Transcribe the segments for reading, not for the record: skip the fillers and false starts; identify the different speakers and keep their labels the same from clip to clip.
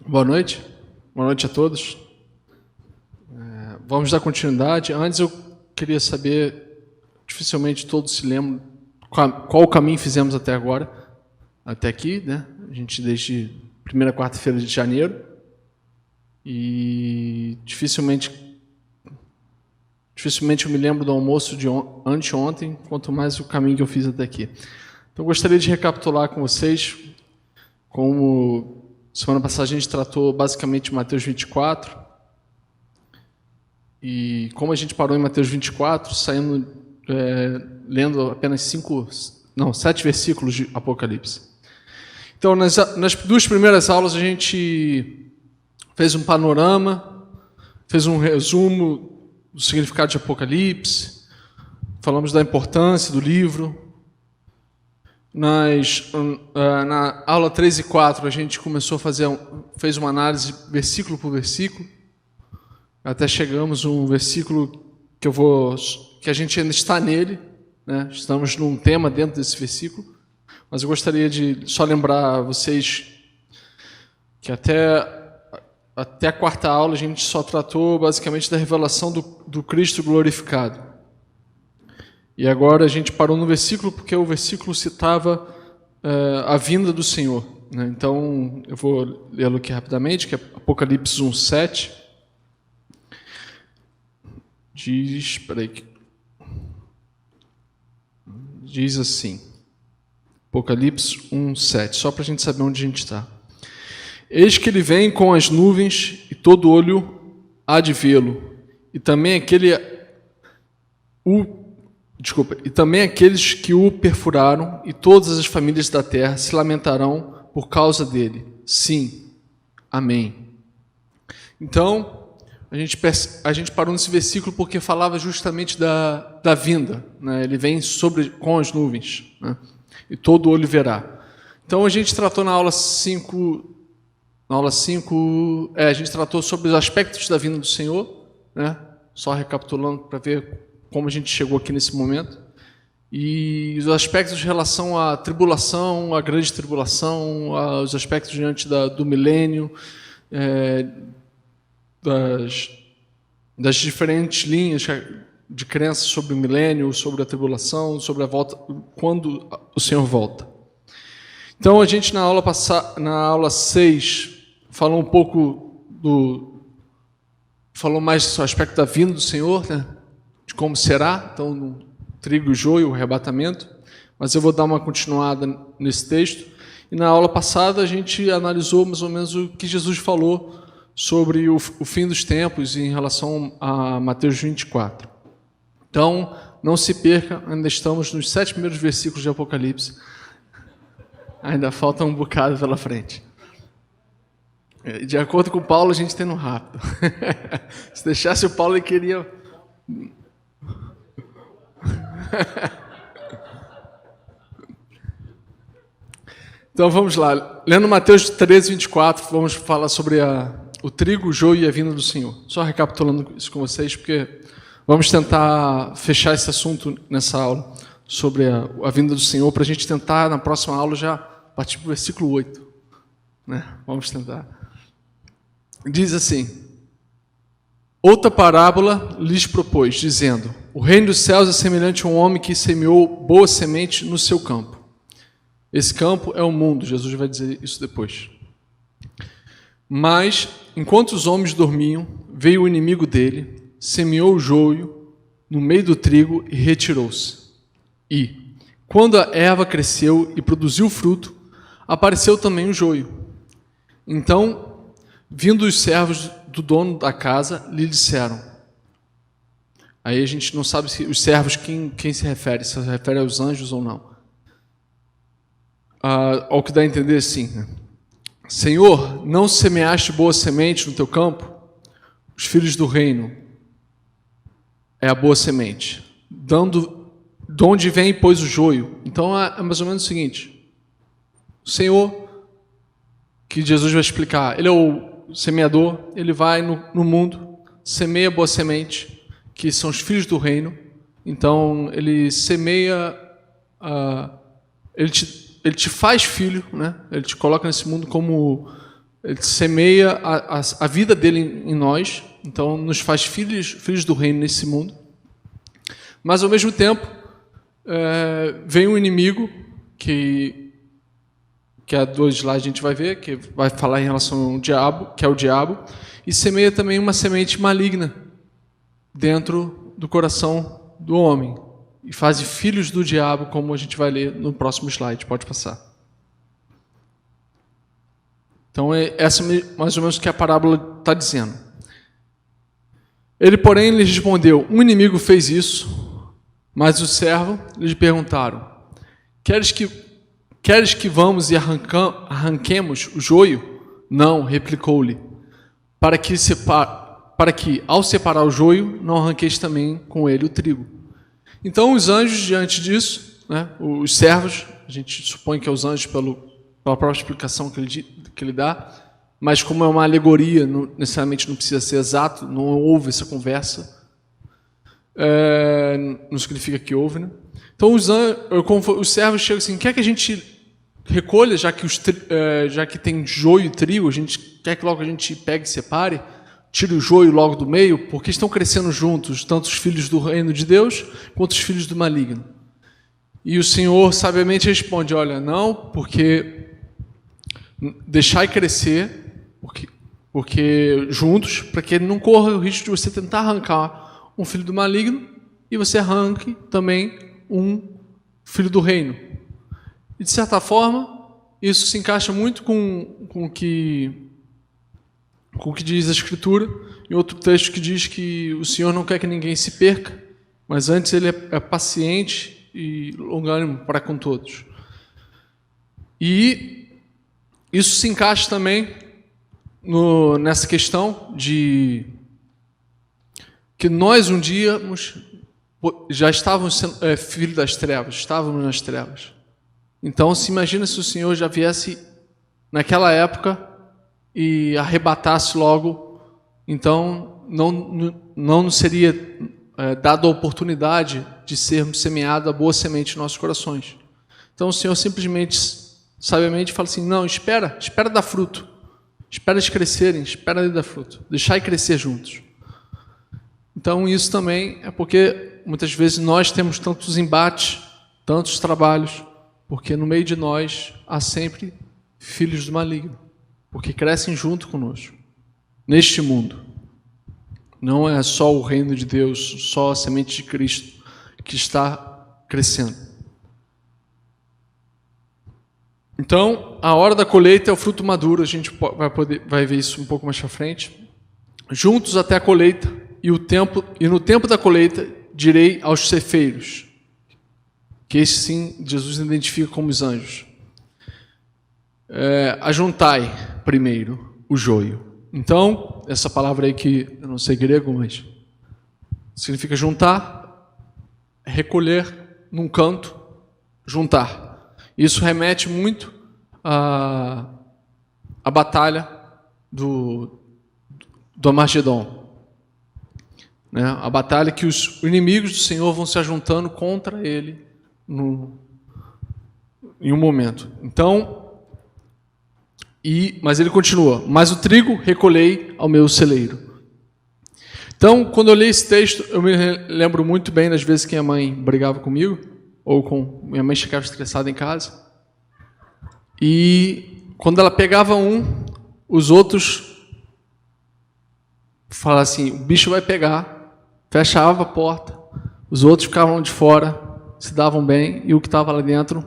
Speaker 1: Boa noite a todos. Vamos dar continuidade. Antes eu queria saber, dificilmente todos se lembram, qual caminho fizemos até agora, até aqui, né? A gente desde primeira quarta-feira de janeiro, e dificilmente eu me lembro do almoço de anteontem, quanto mais o caminho que eu fiz até aqui. Então eu gostaria de recapitular com vocês, como semana passada a gente tratou basicamente Mateus 24, e como a gente parou em Mateus 24, lendo apenas 7 versículos de Apocalipse. Então, nas duas primeiras aulas a gente fez um panorama, fez um resumo do significado de Apocalipse, falamos da importância do livro. Na aula 3 e 4 a gente começou a fez uma análise versículo por versículo, até chegamos a um versículo que a gente ainda está nele, né? Estamos num tema dentro desse versículo, mas eu gostaria de só lembrar a vocês que até a quarta aula a gente só tratou basicamente da revelação do Cristo glorificado. E agora a gente parou no versículo porque o versículo citava a vinda do Senhor, né? Então eu vou lê-lo aqui rapidamente, que é Apocalipse 1:7. Diz assim, Apocalipse 1:7, só para a gente saber onde a gente está. Eis que ele vem com as nuvens, e todo olho há de vê-lo, e também aqueles que o perfuraram, e todas as famílias da terra se lamentarão por causa dele. Sim, amém. Então, a gente parou nesse versículo porque falava justamente da vinda, né? Ele vem com as nuvens, né? E todo olho verá. Então, a gente tratou na aula 5, a gente tratou sobre os aspectos da vinda do Senhor, né? Só recapitulando para ver como a gente chegou aqui nesse momento, e os aspectos em relação à tribulação, à grande tribulação, os aspectos diante do milênio, das diferentes linhas de crença sobre o milênio, sobre a tribulação, sobre a volta, quando o Senhor volta. Então a gente na aula 6 falou um pouco falou mais sobre o aspecto da vinda do Senhor, né? De como será, então, no trigo e o joio, o arrebatamento, mas eu vou dar uma continuada nesse texto. E na aula passada a gente analisou mais ou menos o que Jesus falou sobre o fim dos tempos em relação a Mateus 24. Então, não se perca, ainda estamos nos 7 primeiros versículos de Apocalipse, ainda falta um bocado pela frente. De acordo com Paulo, a gente está indo rápido. Se deixasse o Paulo, ele queria... Então vamos lá, lendo Mateus 13, 24, vamos falar sobre o trigo, o joio e a vinda do Senhor. Só recapitulando isso com vocês, porque vamos tentar fechar esse assunto nessa aula, sobre a vinda do Senhor, para a gente tentar na próxima aula já partir para o versículo 8. Né? Vamos tentar. Diz assim: outra parábola lhes propôs, dizendo: o reino dos céus é semelhante a um homem que semeou boa semente no seu campo. Esse campo é o mundo, Jesus vai dizer isso depois. Mas, enquanto os homens dormiam, veio o inimigo dele, semeou o joio no meio do trigo e retirou-se. E, quando a erva cresceu e produziu fruto, apareceu também o joio. Então, vindo os servos do dono da casa, lhe disseram. Aí a gente não sabe se os servos, quem se refere aos anjos ou não. Ao que dá a entender, sim. Né? Senhor, não semeaste boa semente no teu campo? Os filhos do reino é a boa semente. De onde vem, pois, o joio? Então é mais ou menos o seguinte. O Senhor, que Jesus vai explicar, ele é o semeador, ele vai no mundo, semeia boa semente, que são os filhos do reino. Então ele semeia, ele te ele te faz filho, né? Ele te coloca nesse mundo como... Ele semeia a vida dele em nós, então nos faz filhos do reino nesse mundo. Mas, ao mesmo tempo, vem um inimigo, que é 2 slides a gente vai ver, que vai falar em relação ao diabo, que é o diabo, e semeia também uma semente maligna dentro do coração do homem. E faz filhos do diabo, como a gente vai ler no próximo slide. Pode passar. Então, essa é mais ou menos o que a parábola está dizendo. Ele, porém, lhes respondeu: um inimigo fez isso, mas o servo lhes perguntaram: queres que vamos e arranquemos o joio? Não, replicou-lhe, para que, ao separar o joio, não arranqueis também com ele o trigo. Então, os anjos, diante disso, né, os servos, a gente supõe que é os anjos pela própria explicação que ele dá, mas como é uma alegoria, necessariamente não precisa ser exato, não houve essa conversa, não significa que houve, né? Então os servos chegam assim: quer que a gente recolha, já que tem joio e trigo, a gente quer que logo a gente pegue e separe, tire o joio logo do meio, porque estão crescendo juntos, tanto os filhos do reino de Deus, quanto os filhos do maligno. E o Senhor sabiamente responde: olha, não, porque deixai crescer, porque juntos, para que ele não corra o risco de você tentar arrancar um filho do maligno e você arranque também um filho do reino. E de certa forma, isso se encaixa muito com o que diz a Escritura, em outro texto que diz que o Senhor não quer que ninguém se perca, mas antes ele é paciente e longânimo para com todos. E isso se encaixa também nessa questão de que nós um dia já estávamos sendo filhos das trevas, estávamos nas trevas. Então, se imagina se o Senhor já viesse naquela época e arrebatasse logo, então não nos seria dada a oportunidade de sermos semeada a boa semente em nossos corações. Então, o Senhor simplesmente, sabiamente, fala assim: não, espera dar fruto, espera eles crescerem, espera eles dar fruto, deixai crescer juntos. Então, isso também é porque muitas vezes nós temos tantos embates, tantos trabalhos, porque no meio de nós há sempre filhos do maligno, porque crescem junto conosco, neste mundo. Não é só o reino de Deus, só a semente de Cristo que está crescendo. Então, a hora da colheita é o fruto maduro, a gente vai ver isso um pouco mais para frente. Juntos até a colheita, e no tempo da colheita direi aos ceifeiros, que esse sim Jesus identifica como os anjos: ajuntai primeiro o joio. Então, essa palavra aí que eu não sei grego, mas significa juntar, recolher num canto, juntar. Isso remete muito à batalha do Armagedon, né? A batalha que os inimigos do Senhor vão se ajuntando contra ele em um momento. Então, mas ele continua: mas o trigo recolhei ao meu celeiro. Então, quando eu li esse texto, eu me lembro muito bem das vezes que minha mãe brigava comigo, ou minha mãe chegava estressada em casa, e quando ela pegava os outros falavam assim: o bicho vai pegar, fechava a porta, os outros ficavam de fora, se davam bem, e o que estava lá dentro.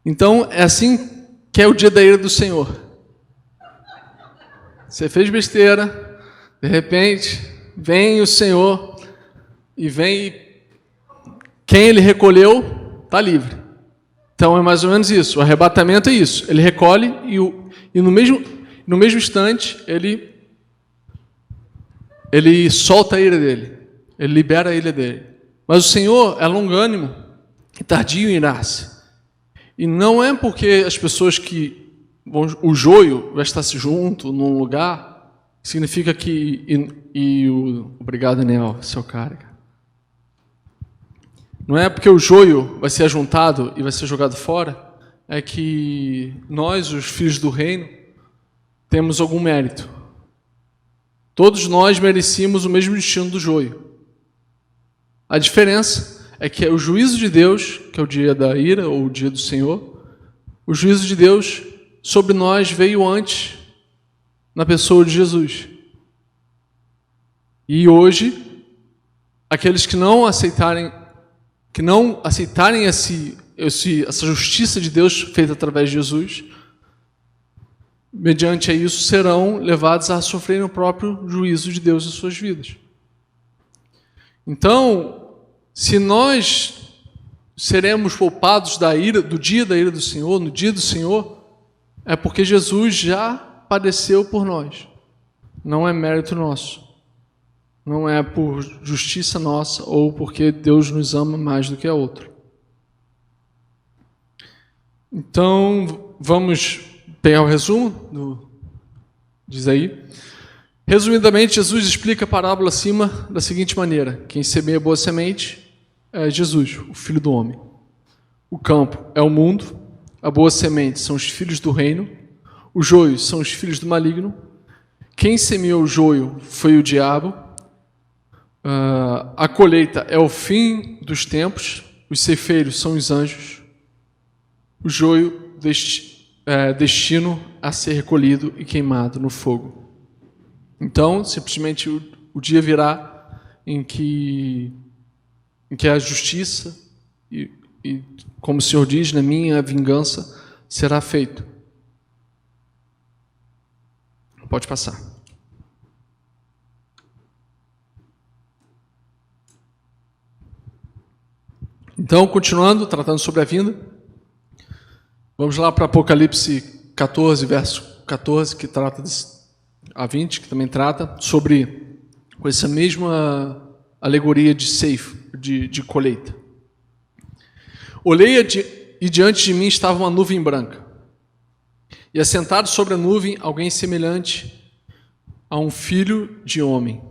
Speaker 1: Então, é assim que é o dia da ira do Senhor. Você fez besteira, de repente, vem o Senhor, e quem ele recolheu, está livre. Então é mais ou menos isso, o arrebatamento é isso, ele recolhe e no mesmo instante ele solta a ira dele, ele libera a ira dele. Mas o Senhor é longânimo e tardio em irar-se. E não é porque as pessoas o joio vai estar junto num lugar, significa que... Obrigado, Daniel, seu cara. Não é porque o joio vai ser ajuntado e vai ser jogado fora, é que nós, os filhos do reino, temos algum mérito. Todos nós merecíamos o mesmo destino do joio. A diferença é que o juízo de Deus, que é o dia da ira ou o dia do Senhor, o juízo de Deus sobre nós veio antes, na pessoa de Jesus. E hoje, aqueles que não aceitarem essa justiça de Deus feita através de Jesus, mediante isso, serão levados a sofrerem o próprio juízo de Deus em suas vidas. Então, se nós seremos poupados da ira, do dia da ira do Senhor, no dia do Senhor, é porque Jesus já padeceu por nós. Não é mérito nosso. Não é por justiça nossa ou porque Deus nos ama mais do que a outro. Então, vamos pegar o resumo, diz aí. Resumidamente, Jesus explica a parábola acima da seguinte maneira: quem semeia boa semente é Jesus, o Filho do Homem. O campo é o mundo, a boa semente são os filhos do reino, os joios são os filhos do maligno. Quem semeou o joio foi o diabo. A colheita é o fim dos tempos, os ceifeiros são os anjos. O joio destino a ser recolhido e queimado no fogo. Então, simplesmente o dia virá em que a justiça e como o Senhor diz, na minha vingança será feito. Pode passar. Então, continuando, tratando sobre a vinda, vamos lá para Apocalipse 14, verso 14, que trata a 20, que também trata sobre com essa mesma alegoria de ceifa, de colheita. Olhei e diante de mim estava uma nuvem branca, e assentado sobre a nuvem alguém semelhante a um filho de homem.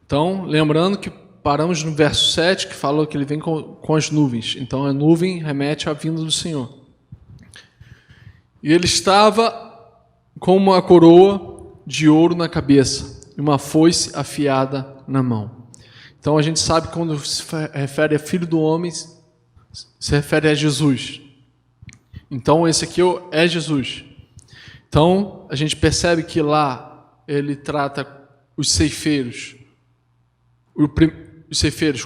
Speaker 1: Então, lembrando que paramos no verso 7, que falou que ele vem com as nuvens. Então, a nuvem remete à vinda do Senhor. E ele estava com uma coroa de ouro na cabeça e uma foice afiada na mão. Então, a gente sabe que quando se refere a Filho do Homem, se refere a Jesus. Então, esse aqui é Jesus. Então, a gente percebe que lá ele trata os ceifeiros,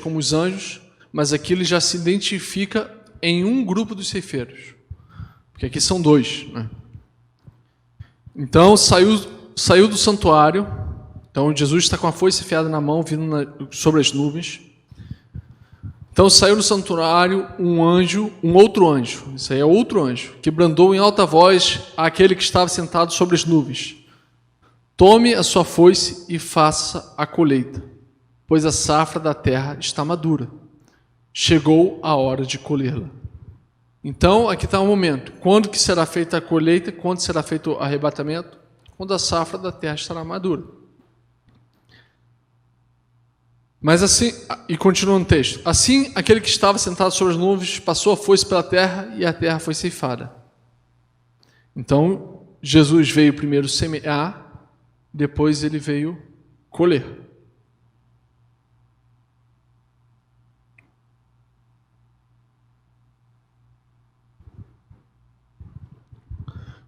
Speaker 1: como os anjos, mas aqui ele já se identifica em um grupo dos ceifeiros, porque aqui são dois, né? Então saiu do santuário. Então Jesus está com a foice afiada na mão, vindo sobre as nuvens. Então saiu do santuário um outro anjo, isso aí é outro anjo, que bradou em alta voz àquele que estava sentado sobre as nuvens: tome a sua foice e faça a colheita, pois a safra da terra está madura. Chegou a hora de colhê-la. Então, aqui está o momento. Quando que será feita a colheita? Quando será feito o arrebatamento? Quando a safra da terra estará madura. Mas assim, e continua no texto: assim, aquele que estava sentado sobre as nuvens passou a foice pela terra e a terra foi ceifada. Então, Jesus veio primeiro semear, depois ele veio colher.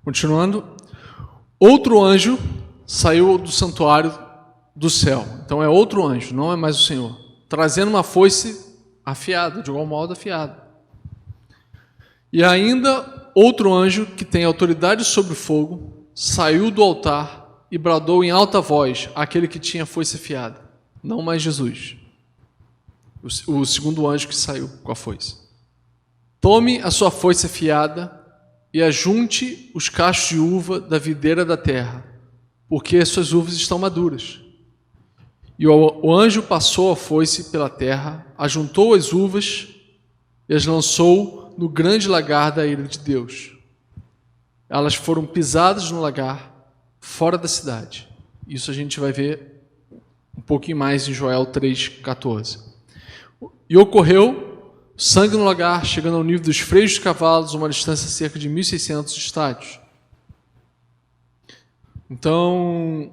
Speaker 1: Continuando, outro anjo saiu do santuário do céu. Então é outro anjo, não é mais o Senhor, trazendo uma foice afiada, de igual modo afiada. E ainda outro anjo, que tem autoridade sobre o fogo, saiu do altar e bradou em alta voz àquele que tinha foice afiada, não mais Jesus, o segundo anjo que saiu com a foice: tome a sua foice afiada e ajunte os cachos de uva da videira da terra, porque as suas uvas estão maduras. E o anjo passou a foice pela terra, ajuntou as uvas e as lançou no grande lagar da ira de Deus. Elas foram pisadas no lagar, fora da cidade. Isso a gente vai ver um pouquinho mais em Joel 3,14. E ocorreu, Sangue no lagar, chegando ao nível dos freios de cavalos, uma distância de cerca de 1.600 estádios. Então,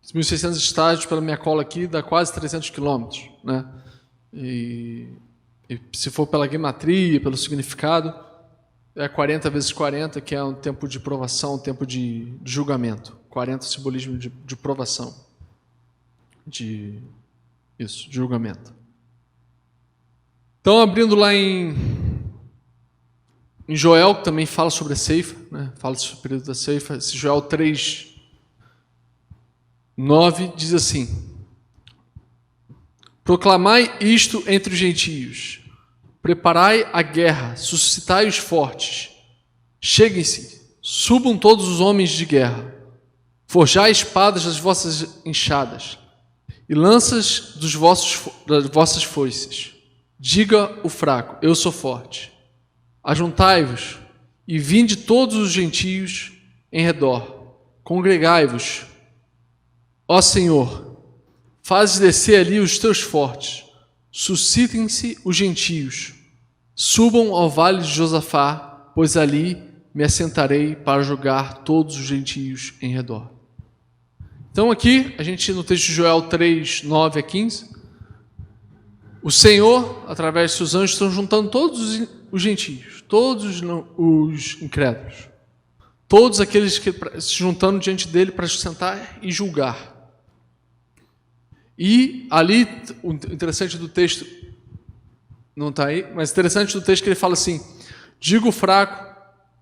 Speaker 1: 1.600 estádios pela minha cola aqui dá quase 300 quilômetros, né? E se for pela gematria, pelo significado, é 40 vezes 40, que é um tempo de provação, um tempo de julgamento. 40 simbolismo de provação, de julgamento. Então, abrindo lá em Joel, que também fala sobre a ceifa, né? Fala sobre o período da ceifa. Esse Joel 3:9 diz assim: proclamai isto entre os gentios, preparai a guerra, suscitai os fortes, cheguem-se, subam todos os homens de guerra, forjai espadas das vossas enxadas e lanças das vossas foices. Diga o fraco, eu sou forte. Ajuntai-vos e vinde todos os gentios em redor. Congregai-vos. Ó Senhor, fazes descer ali os teus fortes. Suscitem-se os gentios. Subam ao vale de Josafá, pois ali me assentarei para julgar todos os gentios em redor. Então aqui, a gente no texto de Joel 3:9-15, o Senhor, através de seus anjos, estão juntando todos os gentios, todos os incrédulos, todos aqueles que se juntando diante dele para se sentar e julgar. E ali, o interessante do texto, não está aí, mas interessante do texto que ele fala assim: digo fraco,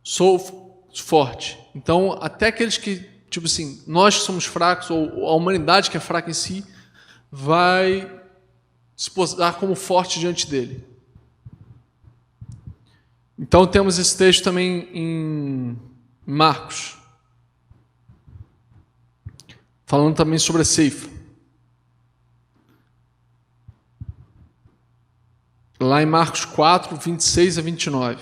Speaker 1: sou forte. Então, até aqueles que, tipo assim, nós que somos fracos, ou a humanidade que é fraca em si, vai se posar como forte diante dele. Então temos esse texto também em Marcos, falando também sobre a ceifa. Lá em Marcos 4:26-29.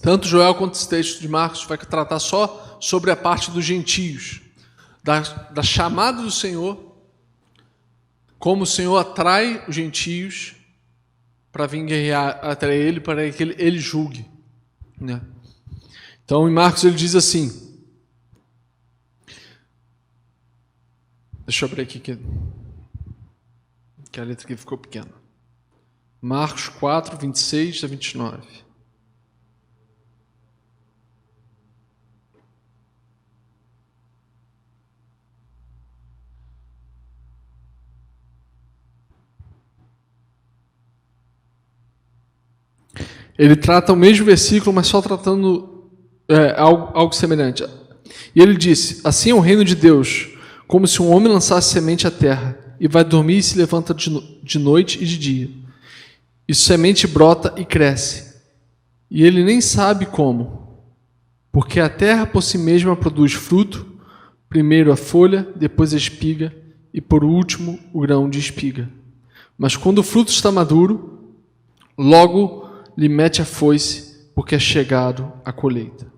Speaker 1: Tanto Joel quanto esse texto de Marcos vai tratar só sobre a parte dos gentios, da chamada do Senhor, como o Senhor atrai os gentios para vir guerrear até ele, para que ele julgue, né? Então, em Marcos ele diz assim, deixa eu abrir aqui que a letra aqui ficou pequena. Marcos 4:26-29. Ele trata o mesmo versículo, mas só tratando algo semelhante. E ele disse: assim é o reino de Deus, como se um homem lançasse semente à terra, e vai dormir e se levanta de noite e de dia. E semente brota e cresce, e ele nem sabe como, porque a terra por si mesma produz fruto, primeiro a folha, depois a espiga, e por último o grão de espiga. Mas quando o fruto está maduro, logo lhe mete a foice, porque é chegado a colheita.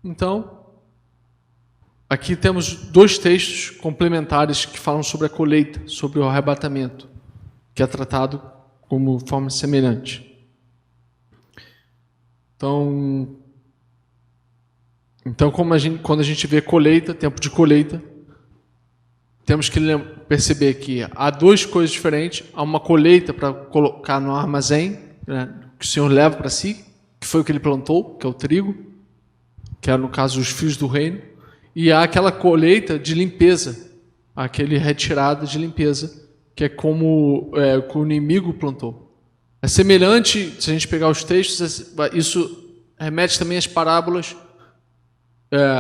Speaker 1: Então, aqui temos dois textos complementares que falam sobre a colheita, sobre o arrebatamento, que é tratado como forma semelhante. Então quando a gente vê colheita, tempo de colheita, temos que perceber que há duas coisas diferentes. Há uma colheita para colocar no armazém, né, que o Senhor leva para si, que foi o que ele plantou, que é o trigo, que é no caso os filhos do reino, e há aquela colheita de limpeza, aquele retirada de limpeza, que é como que o inimigo plantou. É semelhante, se a gente pegar os textos, isso remete também às parábolas,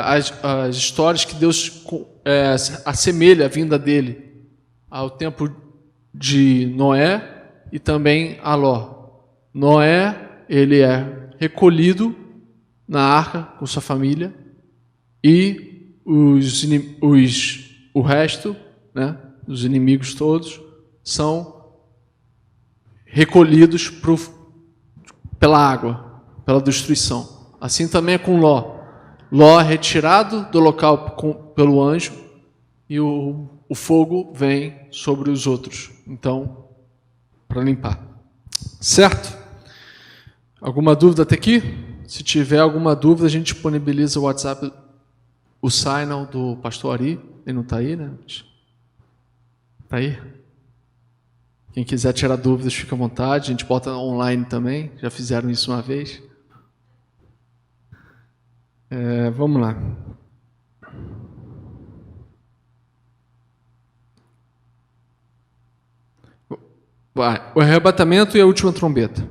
Speaker 1: às histórias que Deus assemelha a vinda dele ao tempo de Noé e também a Ló. Noé, ele é recolhido na arca com sua família e o resto, né, os inimigos todos, são recolhidos pela água, pela destruição. Assim também é com Ló. Ló é retirado do local pelo anjo e o fogo vem sobre os outros. Então, para limpar. Certo? Alguma dúvida até aqui? Se tiver alguma dúvida, a gente disponibiliza o WhatsApp, o signal do pastor Ari. Ele não está aí, né? Está aí? Quem quiser tirar dúvidas, fica à vontade. A gente bota online também. Já fizeram isso uma vez. Vamos lá. Vai. O arrebatamento e a última trombeta.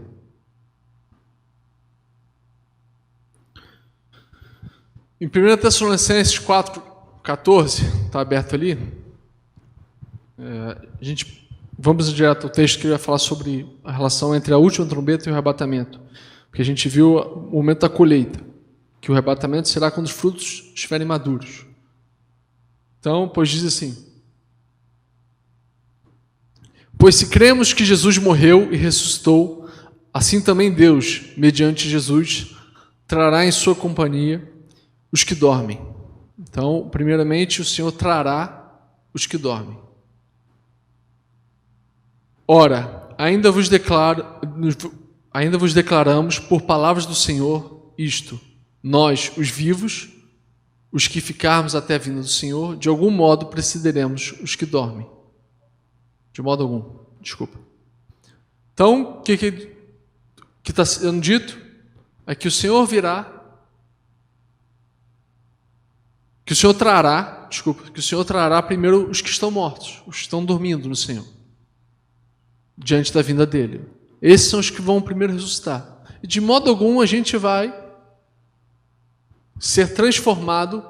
Speaker 1: Em 1 Tessalonicenses 4:14, está aberto ali. Vamos direto ao texto que vai falar sobre a relação entre a última trombeta e o arrebatamento. Porque a gente viu o momento da colheita, que o arrebatamento será quando os frutos estiverem maduros. Então, pois diz assim: pois se cremos que Jesus morreu e ressuscitou, assim também Deus, mediante Jesus, trará em sua companhia os que dormem. Então, primeiramente, o Senhor trará os que dormem. Ora, ainda vos declaramos por palavras do Senhor isto: nós, os vivos, os que ficarmos até a vinda do Senhor, de algum modo precederemos os que dormem. De modo algum, desculpa. Então, o que está sendo dito? É que o Senhor virá, que o Senhor trará primeiro os que estão mortos, os que estão dormindo no Senhor, diante da vinda dele. Esses são os que vão primeiro ressuscitar. E de modo algum a gente vai ser transformado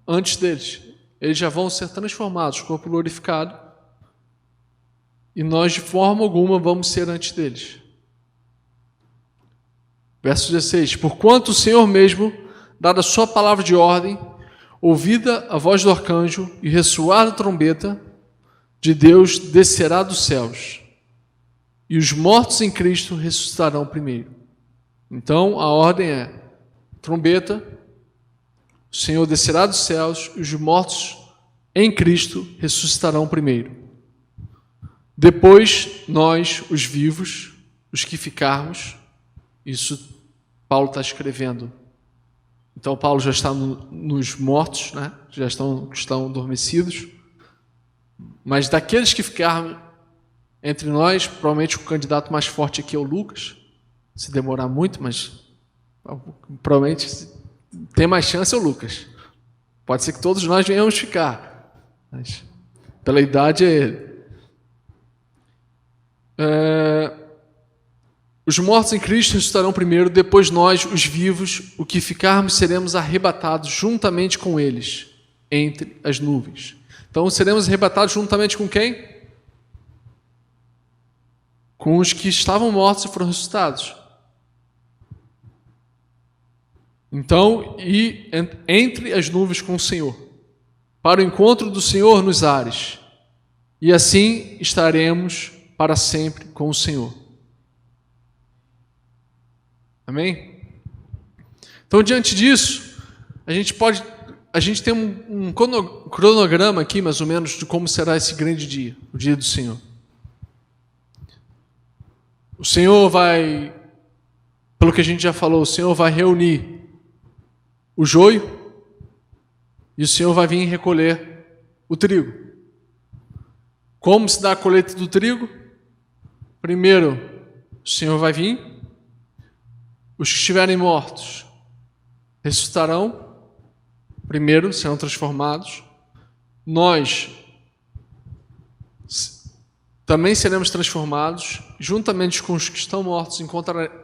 Speaker 1: antes deles. Eles já vão ser transformados, corpo glorificado, e nós de forma alguma vamos ser antes deles. Verso 16: porquanto o Senhor mesmo, dada a sua palavra de ordem, ouvida a voz do arcanjo e ressoar a trombeta de Deus, descerá dos céus, e os mortos em Cristo ressuscitarão primeiro. Então a ordem é: trombeta, o Senhor descerá dos céus, e os mortos em Cristo ressuscitarão primeiro. Depois nós, os vivos, os que ficarmos, isso Paulo está escrevendo. Então Paulo já está nos mortos, né? Já estão adormecidos. Mas daqueles que ficarem entre nós, provavelmente o candidato mais forte aqui é o Lucas. Se demorar muito, mas provavelmente tem mais chance é o Lucas. Pode ser que todos nós venhamos ficar, mas pela idade é ele. Os mortos em Cristo ressuscitarão primeiro, depois nós, os vivos, o que ficarmos, seremos arrebatados juntamente com eles, entre as nuvens. Então, seremos arrebatados juntamente com quem? Com os que estavam mortos e foram ressuscitados. Então, e entre as nuvens com o Senhor, para o encontro do Senhor nos ares, e assim estaremos para sempre com o Senhor. Amém? Então, diante disso, a gente tem um cronograma aqui, mais ou menos, de como será esse grande dia, o dia do Senhor. O Senhor vai, pelo que a gente já falou, o Senhor vai reunir o joio e o Senhor vai vir recolher o trigo. Como se dá a colheita do trigo? Primeiro, o Senhor vai vir, os que estiverem mortos ressuscitarão, primeiro serão transformados. Nós também seremos transformados, juntamente com os que estão mortos,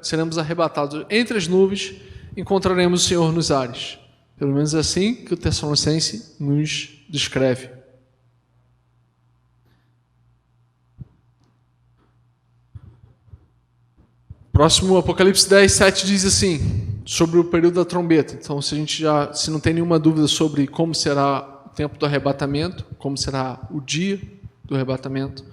Speaker 1: seremos arrebatados entre as nuvens, encontraremos o Senhor nos ares. Pelo menos é assim que o Tessalonicense nos descreve. Próximo, Apocalipse 10, 7 diz assim, sobre o período da trombeta. Então, se não tem nenhuma dúvida sobre como será o tempo do arrebatamento, como será o dia do arrebatamento,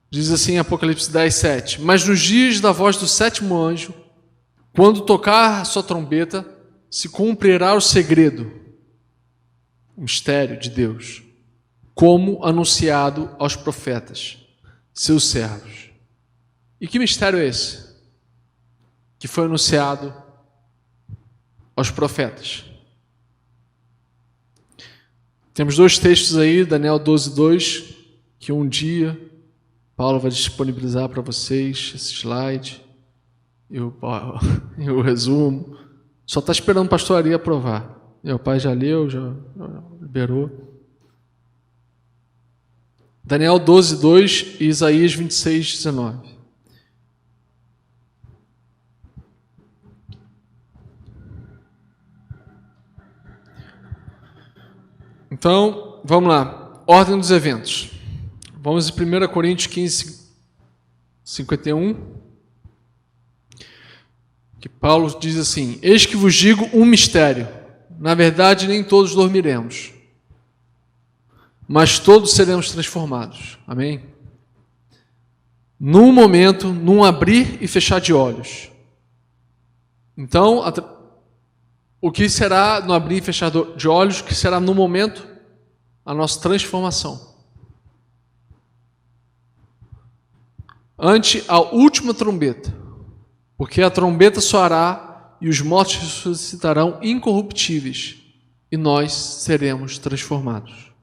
Speaker 1: diz assim, Apocalipse 10, 7: mas nos dias da voz do sétimo anjo, quando tocar a sua trombeta, se cumprirá o segredo, o mistério de Deus, como anunciado aos profetas, seus servos. E que mistério é esse? Que foi anunciado aos profetas. Temos 2 textos aí, Daniel 12:2, que um dia Paulo vai disponibilizar para vocês esse slide. Eu resumo. Só está esperando o pastor Ari aprovar. Meu pai já leu, já liberou. Daniel 12:2 e Isaías 26:19. Então, vamos lá. Ordem dos eventos. Vamos em 1 Coríntios 15:51. Que Paulo diz assim: eis que vos digo um mistério. Na verdade, nem todos dormiremos, mas todos seremos transformados. Amém? Num momento, num abrir e fechar de olhos. Então, o que será no abrir e fechar de olhos? O que será no momento? A nossa transformação. Ante a última trombeta, porque a trombeta soará e os mortos ressuscitarão incorruptíveis e nós seremos transformados.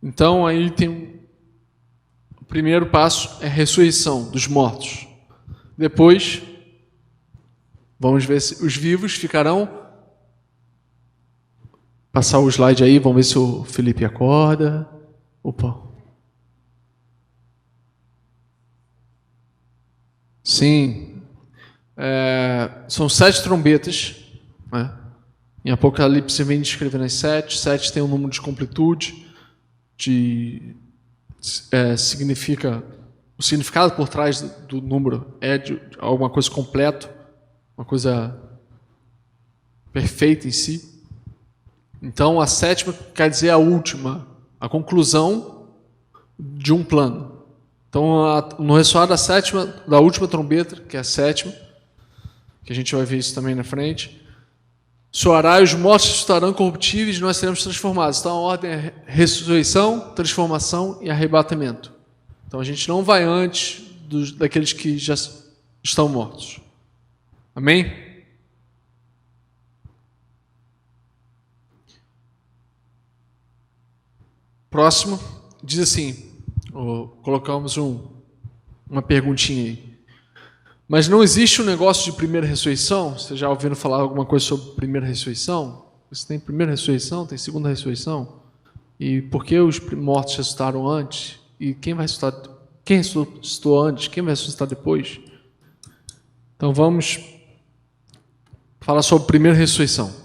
Speaker 1: Então aí tem o primeiro passo, é a ressurreição dos mortos. Depois, vamos ver se os vivos ficarão. Passar o slide aí, vamos ver se o Felipe acorda. Opa. Sim. São 7 trombetas, né? Em Apocalipse vem descrevendo as 7. 7 tem um número de completude, significa, o significado por trás do número é de alguma coisa completa, uma coisa perfeita em si. Então, a 7ª quer dizer a última, a conclusão de um plano. Então, no ressoar da última trombeta, que é a 7ª, que a gente vai ver isso também na frente, soará e os mortos estarão incorruptíveis e nós seremos transformados. Então, a ordem é ressurreição, transformação e arrebatamento. Então, a gente não vai antes daqueles que já estão mortos. Amém? Próximo, diz assim, colocamos uma perguntinha aí. Mas não existe um negócio de primeira ressurreição? Vocês já ouviram falar alguma coisa sobre primeira ressurreição? Você tem primeira ressurreição, tem segunda ressurreição? E por que os mortos ressuscitaram antes? E quem vai ressuscitar? Quem ressuscitou antes? Quem vai ressuscitar depois? Então vamos falar sobre primeira ressurreição.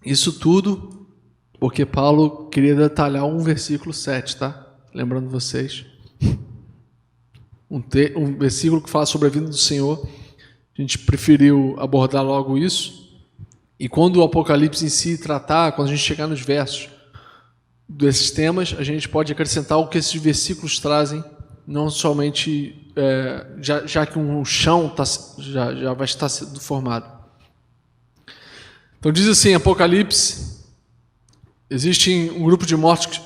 Speaker 1: Isso tudo porque Paulo queria detalhar um versículo 7, tá? Lembrando vocês. Um versículo que fala sobre a vinda do Senhor. A gente preferiu abordar logo isso. E quando o Apocalipse em si tratar, quando a gente chegar nos versos desses temas, a gente pode acrescentar o que esses versículos trazem, não somente já que um chão já vai estar sendo formado. Então diz assim, Apocalipse, existe um grupo de mortos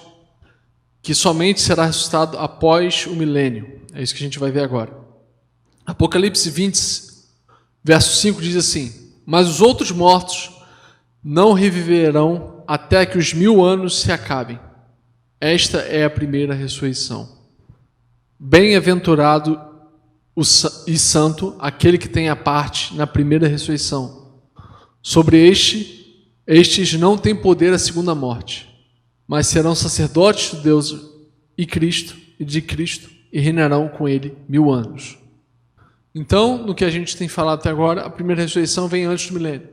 Speaker 1: que somente será ressuscitado após o milênio. É isso que a gente vai ver agora. Apocalipse 20, verso 5 diz assim: mas os outros mortos não reviverão até que os 1000 anos se acabem. Esta é a primeira ressurreição. Bem-aventurado e santo aquele que tem a parte na primeira ressurreição. Sobre estes não tem poder a segunda morte, mas serão sacerdotes de Deus e de Cristo e reinarão com ele 1000 anos. Então, no que a gente tem falado até agora, a primeira ressurreição vem antes do milênio.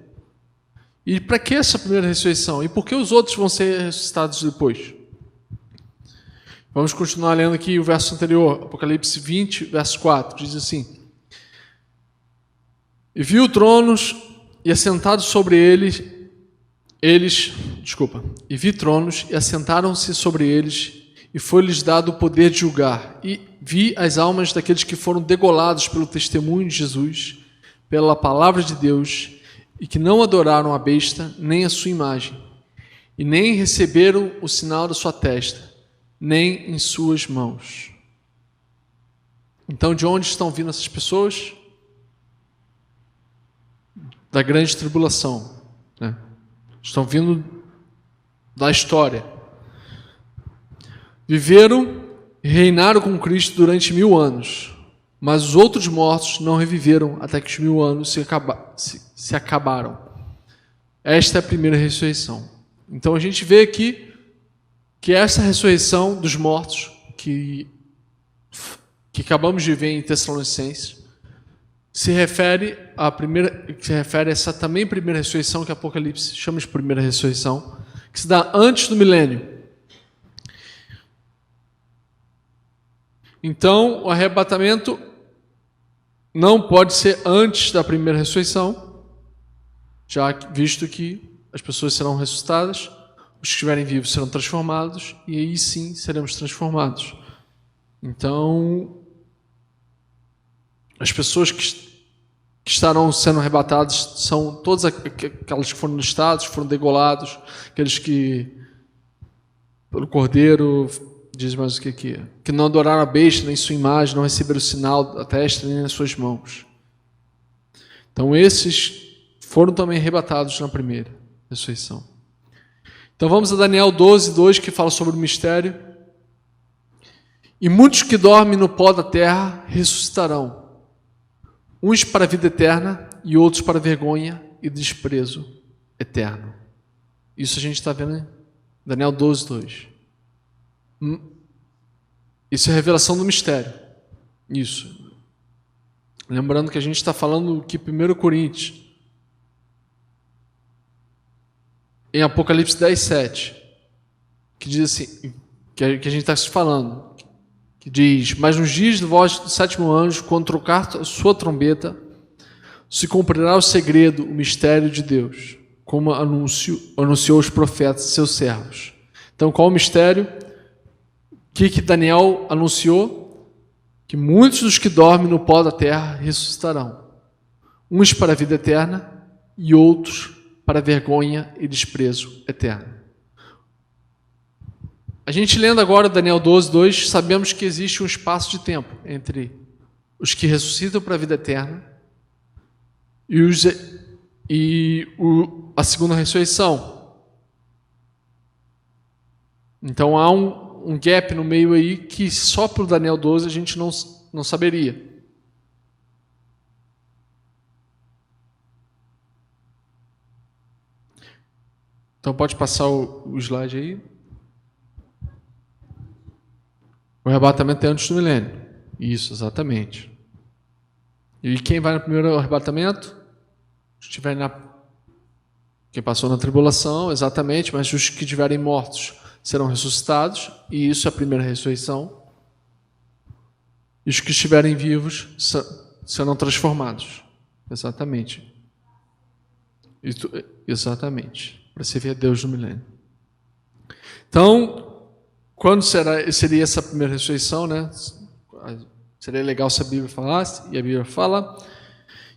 Speaker 1: E para que essa primeira ressurreição? E por que os outros vão ser ressuscitados depois? Vamos continuar lendo aqui o verso anterior, Apocalipse 20, verso 4, diz assim: e viu tronos e assentados sobre e vi tronos e assentaram-se sobre eles, e foi-lhes dado o poder de julgar. E vi as almas daqueles que foram degolados pelo testemunho de Jesus, pela palavra de Deus, e que não adoraram a besta, nem a sua imagem, e nem receberam o sinal da sua testa, nem em suas mãos. Então, de onde estão vindo essas pessoas? Da grande tribulação, né? Estão vindo da história. Viveram e reinaram com Cristo durante 1000 anos, mas os outros mortos não reviveram até que os 1000 anos se acabaram. Esta é a primeira ressurreição. Então a gente vê aqui que essa ressurreição dos mortos que acabamos de ver em Tessalonicenses se refere a essa também primeira ressurreição que Apocalipse chama de primeira ressurreição, que se dá antes do milênio. Então, o arrebatamento não pode ser antes da primeira ressurreição, já visto que as pessoas serão ressuscitadas, os que estiverem vivos serão transformados, e aí sim seremos transformados. Então, as pessoas que estarão sendo arrebatadas são todas aquelas que foram listadas, foram degolados, aqueles que, pelo Cordeiro, diz mais o que não adoraram a besta, nem sua imagem, não receberam o sinal da testa, nem nas suas mãos. Então, esses foram também arrebatados na primeira ressurreição. Então, vamos a Daniel 12, 2, que fala sobre o mistério. E muitos que dormem no pó da terra ressuscitarão, uns para a vida eterna e outros para a vergonha e desprezo eterno. Isso a gente está vendo em Daniel 12, 2. Isso é a revelação do mistério. Isso. Lembrando que a gente está falando que 1 Coríntios, em Apocalipse 10, 7, que diz assim, que a gente está se falando, que diz: mas nos dias de voz do 7º anjo, quando trocar a sua trombeta, se cumprirá o segredo, o mistério de Deus, como anunciou os profetas, seus servos. Então, qual o mistério? O que Daniel anunciou? Que muitos dos que dormem no pó da terra ressuscitarão, uns para a vida eterna e outros para a vergonha e desprezo eterno. A gente lendo agora Daniel 12, 2, sabemos que existe um espaço de tempo entre os que ressuscitam para a vida eterna e a segunda ressurreição. Então há um gap no meio aí que só para o Daniel 12 a gente não saberia. Então pode passar o slide aí. O arrebatamento é antes do milênio. Isso, exatamente. E quem vai no primeiro arrebatamento? Quem passou na tribulação, exatamente, mas os que estiverem mortos serão ressuscitados, e isso é a primeira ressurreição. E os que estiverem vivos serão transformados. Exatamente. Exatamente. Para servir a Deus no milênio. Então, quando seria essa primeira ressurreição, né? Seria legal se a Bíblia falasse, e a Bíblia fala.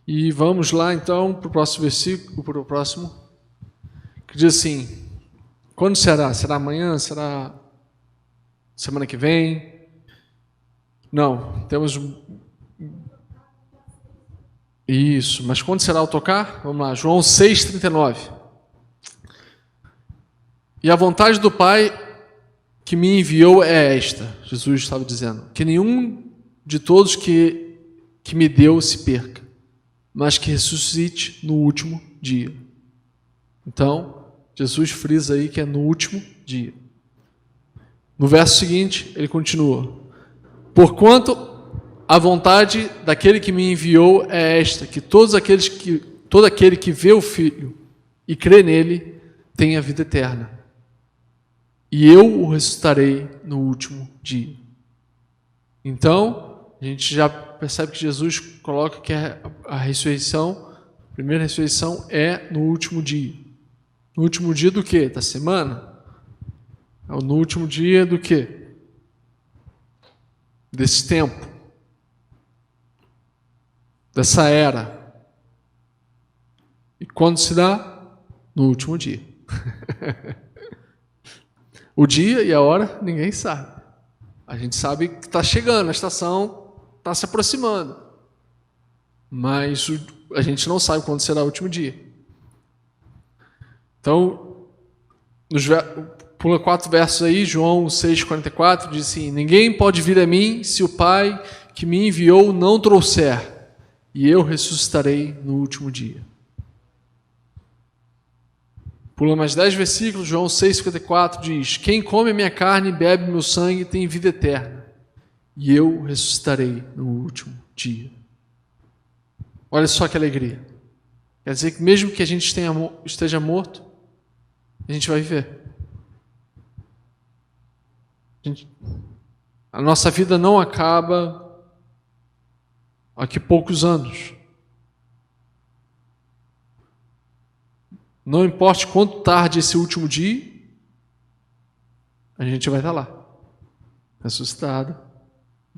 Speaker 1: E vamos lá então para o próximo versículo, para o próximo, que diz assim: quando será? Será amanhã? Será semana que vem? Não, temos isso, mas quando será o tocar? Vamos lá, João 6,39. E a vontade do Pai que me enviou é esta, Jesus estava dizendo, que nenhum de todos que me deu se perca, mas que ressuscite no último dia. Então, Jesus frisa aí que é no último dia. No verso seguinte, ele continua: porquanto a vontade daquele que me enviou é esta, que todo aquele que vê o Filho e crê nele tenha vida eterna. E eu o ressuscitarei no último dia. Então, a gente já percebe que Jesus coloca que a ressurreição, a primeira ressurreição é no último dia. No último dia do quê? Da semana? No último dia do quê? desse tempo, dessa era. E quando se dá? No último dia. O dia e a hora ninguém sabe. A gente sabe que está chegando, a estação está se aproximando. Mas a gente não sabe quando será o último dia. Então, pula 4 versos aí, João 6,44, diz assim: ninguém pode vir a mim se o Pai que me enviou não trouxer, e eu ressuscitarei no último dia. Pula mais 10 versículos, João 6,54 diz: quem come a minha carne e bebe meu sangue tem vida eterna, e eu ressuscitarei no último dia. Olha só que alegria. Quer dizer que mesmo que a gente esteja morto, a gente vai viver. A nossa vida não acaba daqui a poucos anos. Não importa quanto tarde esse último dia, a gente vai estar lá, ressuscitado,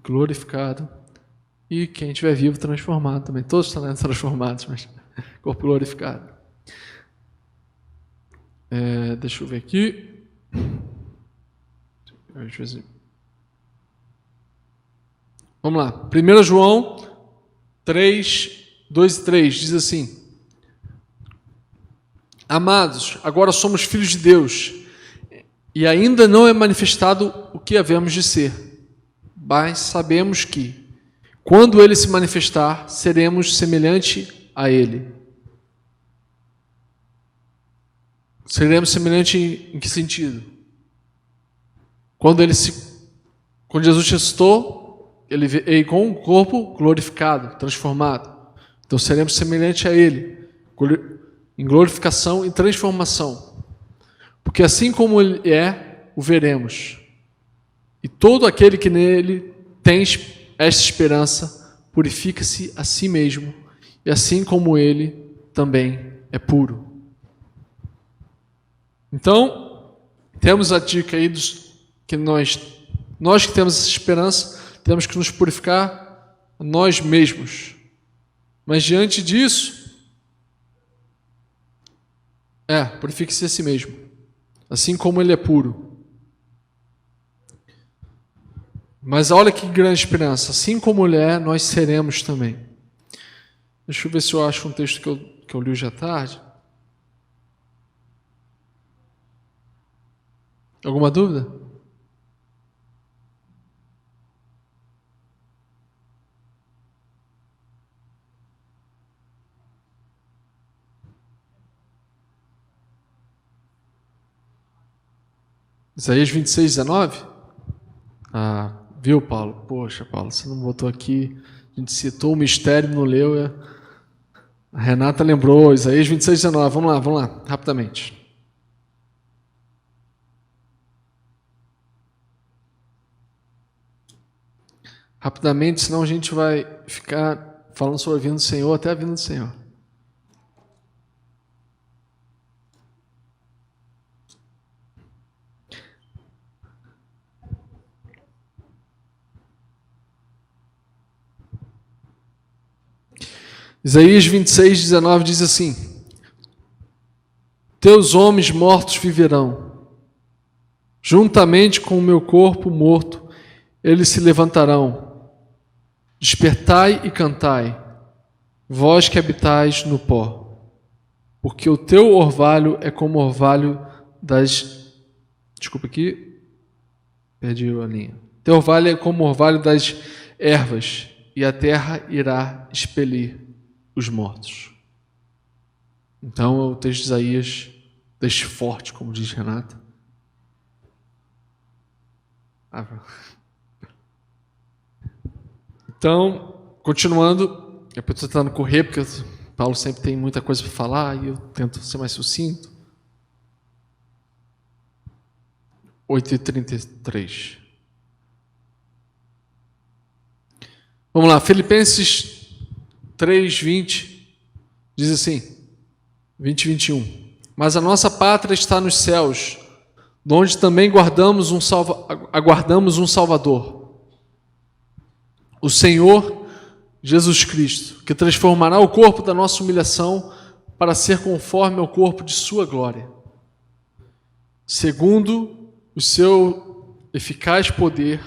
Speaker 1: glorificado, e quem estiver vivo, transformado também. Todos estarão transformados, mas corpo glorificado. Deixa eu ver aqui. Vamos lá. 1 João 3, 2 e 3 diz assim: amados, agora somos filhos de Deus, e ainda não é manifestado o que havemos de ser, mas sabemos que, quando Ele se manifestar, seremos semelhante a Ele. Seremos semelhante em que sentido? Quando Jesus ressuscitou, Ele veio com um corpo glorificado, transformado. Então seremos semelhante a Ele, em glorificação e transformação. Porque assim como Ele é, o veremos. E todo aquele que nele tem esta esperança, purifica-se a si mesmo, e assim como Ele também é puro. Então, temos a dica aí que nós que temos essa esperança, temos que nos purificar a nós mesmos. Mas diante disso, purifique-se a si mesmo, assim como Ele é puro. Mas olha que grande esperança, assim como Ele é, nós seremos também. Deixa eu ver se eu acho um texto que eu li hoje à tarde. Alguma dúvida? Isaías 26, 19? Viu, Paulo? Poxa, Paulo, você não botou aqui. A gente citou o mistério, não leu. A Renata lembrou, Isaías 26, 19. Vamos lá, rapidamente. Rapidamente, senão a gente vai ficar falando sobre a vinda do Senhor até a vinda do Senhor. Isaías 26, 19 diz assim: teus homens mortos viverão, juntamente com o meu corpo morto, eles se levantarão. Despertai e cantai, vós que habitais no pó, porque o teu orvalho é como o orvalho das... Desculpa aqui, perdi a linha. Teu orvalho é como o orvalho das ervas, e a terra irá expelir os mortos. Então, o texto de Isaías deixa forte, como diz Renata. Então, continuando, eu estou tentando correr, porque o Paulo sempre tem muita coisa para falar, e eu tento ser mais sucinto. 8h33. Vamos lá, Filipenses 3:20, diz assim, 20 e 21. Mas a nossa pátria está nos céus, onde também aguardamos um Salvador, o Senhor Jesus Cristo, que transformará o corpo da nossa humilhação para ser conforme ao corpo de sua glória, segundo o seu eficaz poder,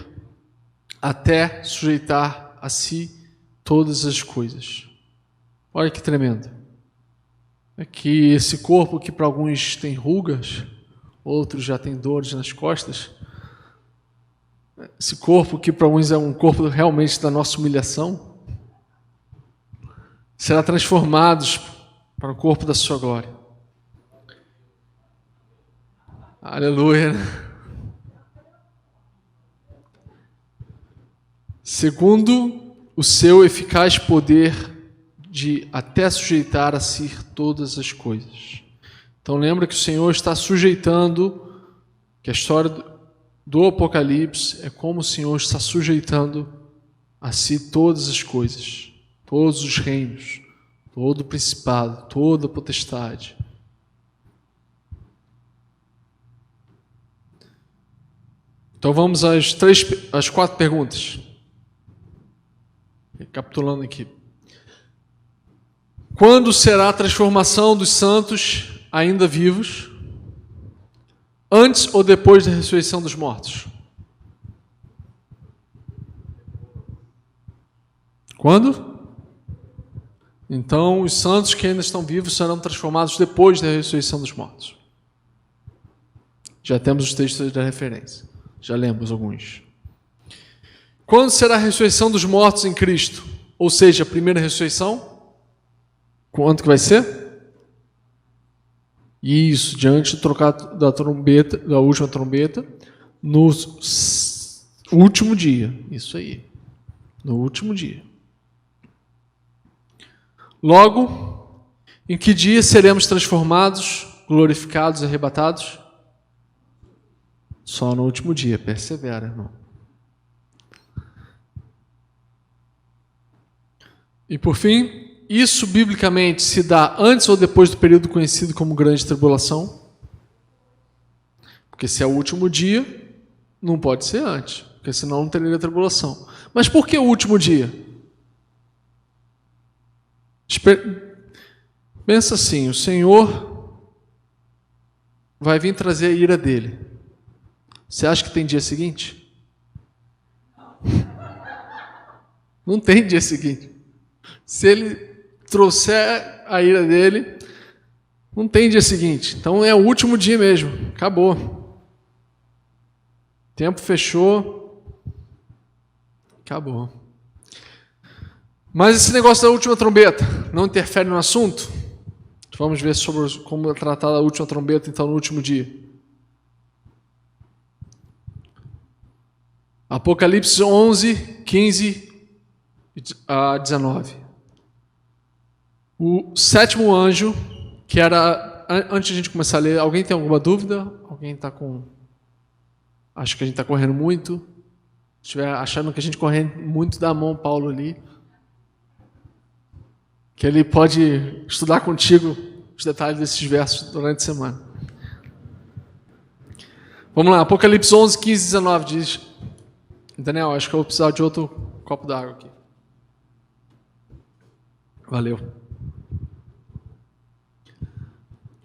Speaker 1: até sujeitar a si todas as coisas. Olha que tremendo. É que esse corpo que para alguns tem rugas, outros já tem dores nas costas, esse corpo que para alguns é um corpo realmente da nossa humilhação, será transformado para o corpo da sua glória. Aleluia. Segundo o seu eficaz poder de até sujeitar a si todas as coisas. Então lembra que o Senhor está sujeitando, que a história do Apocalipse é como o Senhor está sujeitando a si todas as coisas, todos os reinos, todo o principado, toda a potestade. Então vamos às 4 perguntas. Recapitulando aqui. Quando será a transformação dos santos ainda vivos? Antes ou depois da ressurreição dos mortos? Quando? Então, os santos que ainda estão vivos serão transformados depois da ressurreição dos mortos. Já temos os textos da referência. Já lemos alguns. Quando será a ressurreição dos mortos em Cristo? Ou seja, a primeira ressurreição? Quanto que vai ser? Isso, diante do trocar da trombeta, da última trombeta, no último dia. Isso aí. No último dia. Logo, em que dia seremos transformados, glorificados e arrebatados? Só no último dia. Persevera, irmão. E por fim, isso biblicamente se dá antes ou depois do período conhecido como Grande Tribulação? Porque se é o último dia, não pode ser antes, porque senão não teria tribulação. Mas por que o último dia? Pensa assim, o Senhor vai vir trazer a ira dele. Você acha que tem dia seguinte? Não tem dia seguinte. Se ele trouxer a ira dele, não tem dia seguinte. Então é o último dia mesmo. Acabou. O tempo fechou. Acabou. Mas esse negócio da última trombeta não interfere no assunto? Vamos ver sobre como é tratada a última trombeta, então, no último dia. Apocalipse 11, 15 a 19. O sétimo anjo, que era... Antes de a gente começar a ler, alguém tem alguma dúvida? Alguém está com... Acho que a gente está correndo muito. Se estiver achando que a gente corre muito, dá a mão ao Paulo ali. Que ele pode estudar contigo os detalhes desses versos durante a semana. Vamos lá, Apocalipse 11, 15 e 19 diz... Daniel, acho que eu vou precisar de outro copo d'água aqui. Valeu.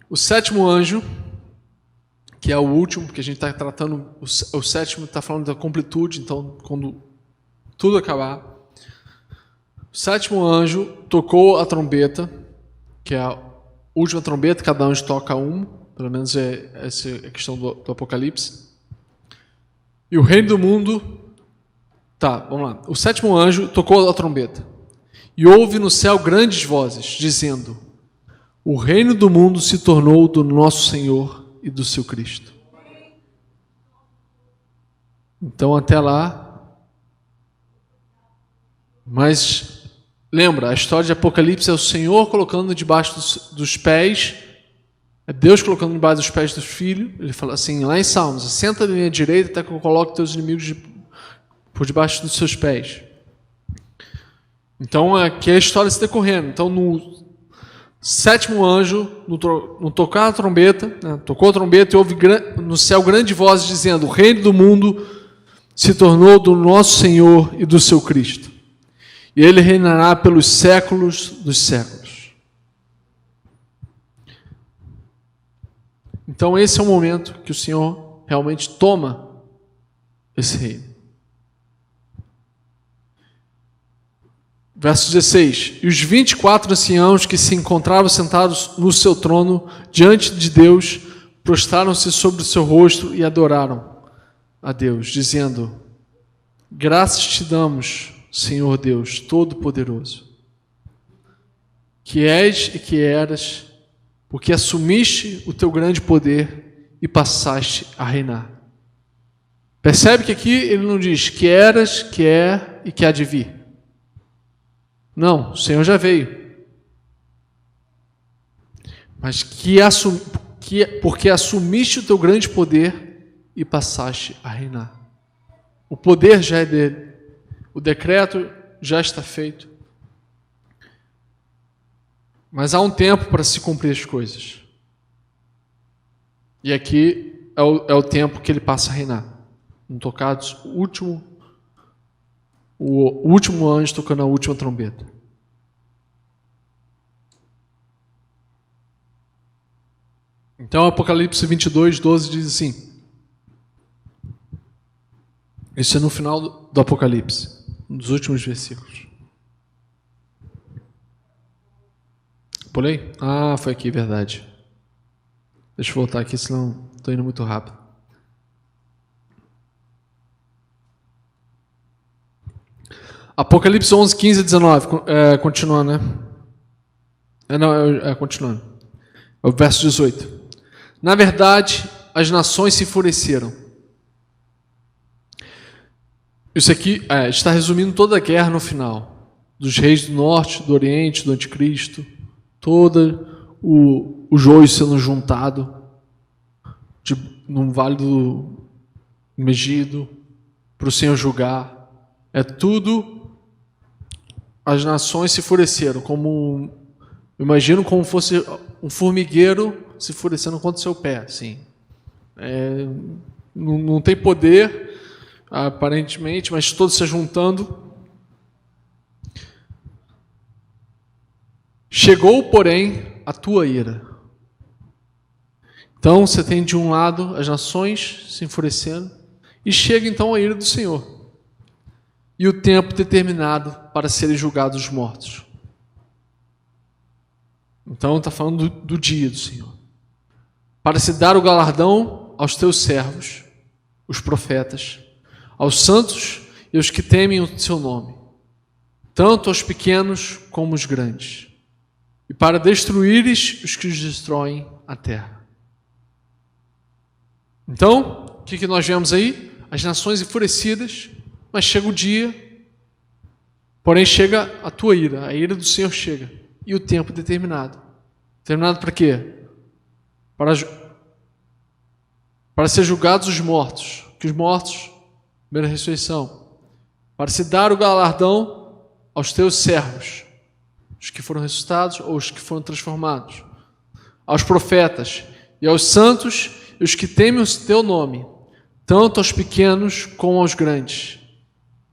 Speaker 1: O sétimo anjo, que é o último, porque a gente está tratando, o sétimo está falando da completude, então quando tudo acabar, o sétimo anjo tocou a trombeta, que é a última trombeta, cada anjo toca um, pelo menos essa é a questão do Apocalipse. E o reino do mundo... Tá, vamos lá. O sétimo anjo tocou a trombeta, e houve no céu grandes vozes, dizendo: o reino do mundo se tornou do nosso Senhor e do seu Cristo. Então, até lá... Mas, lembra, a história de Apocalipse é o Senhor colocando debaixo dos pés, é Deus colocando debaixo dos pés do Filho. Ele fala assim, lá em Salmos: senta na minha direita até que eu coloque teus inimigos por debaixo dos seus pés. Então, aqui é a história se decorrendo. Então, no sétimo anjo, no tocar a trombeta, né, tocou a trombeta e houve no céu grande voz dizendo: o reino do mundo se tornou do nosso Senhor e do seu Cristo. e ele reinará pelos séculos dos séculos. Então esse é o momento que o Senhor realmente toma esse reino. Verso 16: E os 24 anciãos que se encontravam sentados no seu trono, diante de Deus, prostraram-se sobre o seu rosto e adoraram a Deus, dizendo: Graças te damos, Senhor Deus Todo-Poderoso, que és e que eras, porque assumiste o teu grande poder e passaste a reinar. Percebe que aqui ele não diz que eras, que é e que há de vir. Não, o Senhor já veio. Mas porque assumiste o teu grande poder e passaste a reinar. O poder já é dele. O decreto já está feito. Mas há um tempo para se cumprir as coisas. E aqui é o tempo que ele passa a reinar. No tocados, o último anjo tocando a última trombeta. Então, Apocalipse 22, 12 diz assim. Isso é no final do Apocalipse, um dos últimos versículos. Pulei? Ah, foi aqui, verdade. Deixa eu voltar aqui, senão estou indo muito rápido. Apocalipse 11, 15 e 19. Continuando, né? Continuando. É o verso 18. Na verdade, as nações se enfureceram. Isso aqui está resumindo toda a guerra no final. Dos reis do norte, do oriente, do anticristo. Todo o joio sendo juntado num vale do Megido para o Senhor julgar. É tudo. As nações se enfureceram, imagino como fosse um formigueiro se enfurecendo contra o seu pé, assim. Não tem poder, aparentemente, mas todos se juntando. Chegou, porém, a tua ira. Então, você tem de um lado as nações se enfurecendo, e chega então a ira do Senhor. E o tempo determinado para serem julgados os mortos. Então está falando do dia do Senhor. Para se dar o galardão aos teus servos, os profetas, aos santos e aos que temem o seu nome, tanto aos pequenos como os grandes, e para destruíres os que os destroem a terra. Então, o que nós vemos aí? As nações enfurecidas, mas chega o dia, porém chega a tua ira, a ira do Senhor chega, e o tempo determinado. Determinado para quê? Para ser julgados os mortos, que os mortos, primeira ressurreição, para se dar o galardão aos teus servos, os que foram ressuscitados ou os que foram transformados, aos profetas e aos santos e os que temem o teu nome, tanto aos pequenos como aos grandes,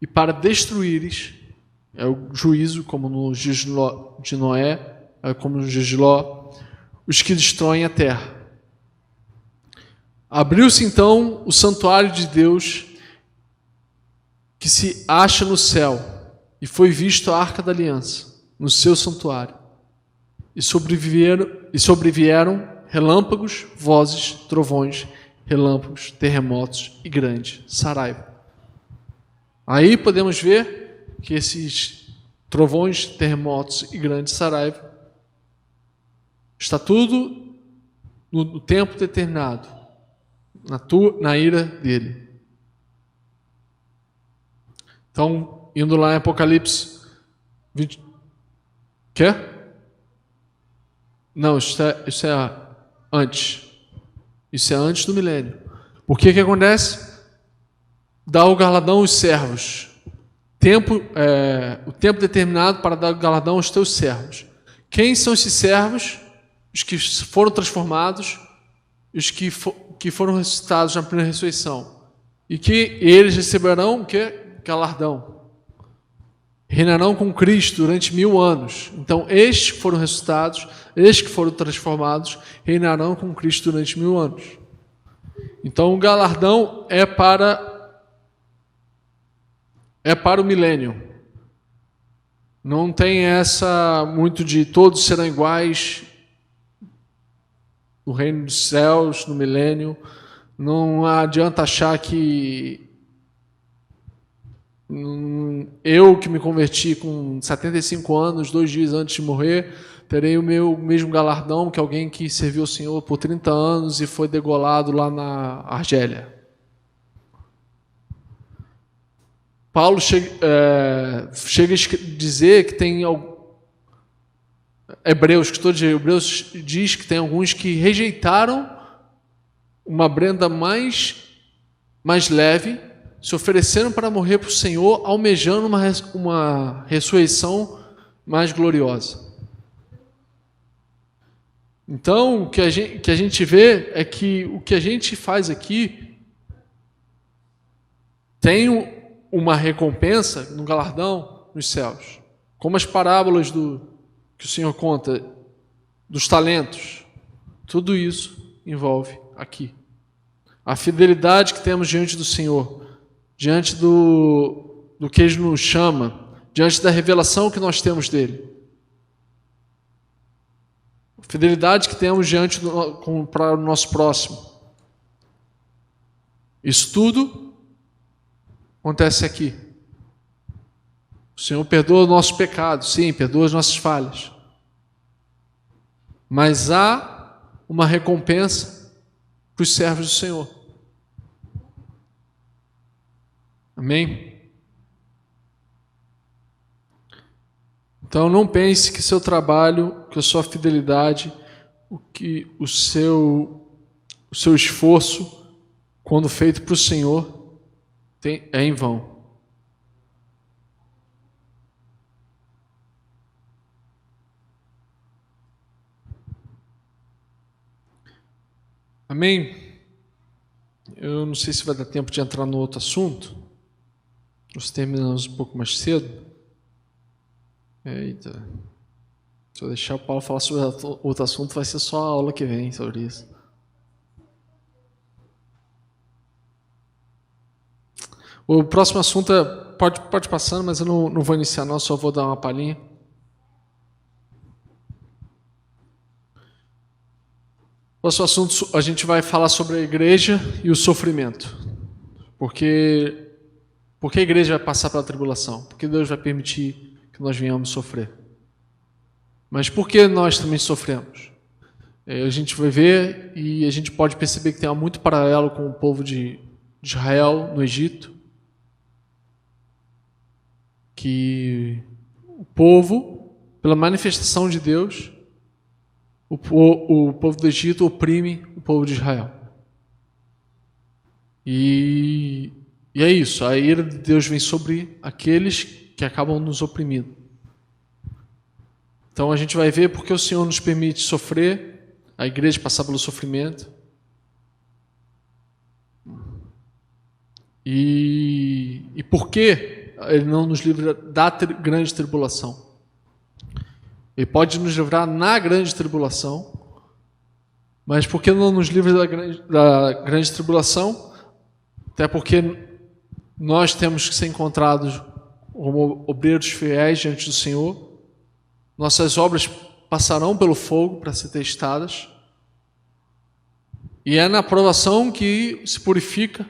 Speaker 1: e para destruíres, é o juízo, como nos dias de Noé, como nos dias de Ló, os que destroem a terra. Abriu-se então o santuário de Deus que se acha no céu, e foi visto a arca da aliança no seu santuário, e sobrevieram relâmpagos, vozes, trovões, relâmpagos, terremotos e grande saraiva. Aí podemos ver que esses trovões, terremotos e grande saraiva está tudo no tempo determinado, na ira dele. Então, indo lá em Apocalipse 20. Quer? Não, isso é antes. Isso é antes do milênio. Por que acontece? Dá o galardão aos servos. O tempo determinado para dar o galardão aos teus servos. Quem são esses servos? Os que foram transformados, os que foram ressuscitados na primeira ressurreição. E que eles receberão o quê? Galardão. reinarão com Cristo durante 1000 anos. Então, estes que foram ressuscitados, estes que foram transformados, reinarão com Cristo durante 1000 anos. Então, o galardão é para o milênio. Não tem essa muito de todos serão iguais no reino dos céus, no milênio. Não adianta achar que eu que me converti com 75 anos, 2 dias antes de morrer, terei o meu mesmo galardão que alguém que serviu ao Senhor por 30 anos e foi degolado lá na Argélia. Paulo chega a dizer que tem Hebreus diz que tem alguns que rejeitaram uma brenda mais leve, se ofereceram para morrer para o Senhor, almejando uma ressurreição mais gloriosa. Então, o que a gente vê é que o que a gente faz aqui tem uma recompensa no galardão nos céus. Como as parábolas que o Senhor conta dos talentos. Tudo isso envolve aqui. A fidelidade que temos diante do Senhor, diante do que Ele nos chama, diante da revelação que nós temos dEle. A fidelidade que temos para o nosso próximo. Isso tudo acontece aqui. O Senhor perdoa o nosso pecado, sim, perdoa as nossas falhas. Mas há uma recompensa para os servos do Senhor. Amém? Então não pense que seu trabalho, que a sua fidelidade, o seu esforço, quando feito para o Senhor, é em vão. Amém? Eu não sei se vai dar tempo de entrar no outro assunto. Nós terminamos um pouco mais cedo. Eita. Se eu deixar o Paulo falar sobre outro assunto, vai ser só a aula que vem sobre isso. O próximo assunto pode passando, mas eu não vou iniciar não, só vou dar uma palhinha. O próximo assunto a gente vai falar sobre a igreja e o sofrimento. Porque a igreja vai passar pela tribulação? Porque Deus vai permitir que nós venhamos sofrer. Mas por que nós também sofremos? A gente vai ver e a gente pode perceber que tem muito paralelo com o povo de Israel no Egito. Que o povo, pela manifestação de Deus, o povo do Egito oprime o povo de Israel. E é isso, a ira de Deus vem sobre aqueles que acabam nos oprimindo. Então a gente vai ver porque o Senhor nos permite sofrer, a igreja passar pelo sofrimento. E por que Ele não nos livra da grande tribulação? Ele pode nos livrar na grande tribulação, mas por que não nos livra da grande tribulação? Até porque nós temos que ser encontrados como obreiros fiéis diante do Senhor. Nossas obras passarão pelo fogo para ser testadas. E é na provação que se purifica,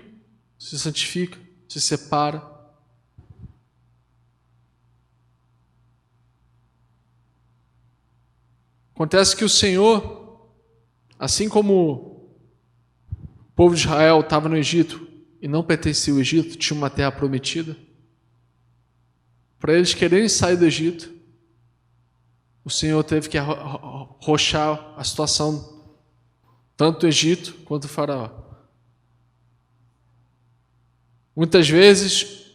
Speaker 1: se santifica, se separa. Acontece que o Senhor, assim como o povo de Israel estava no Egito e não pertencia ao Egito, tinha uma terra prometida, para eles quererem sair do Egito, o Senhor teve que arrochar a situação tanto do Egito quanto do Faraó. Muitas vezes,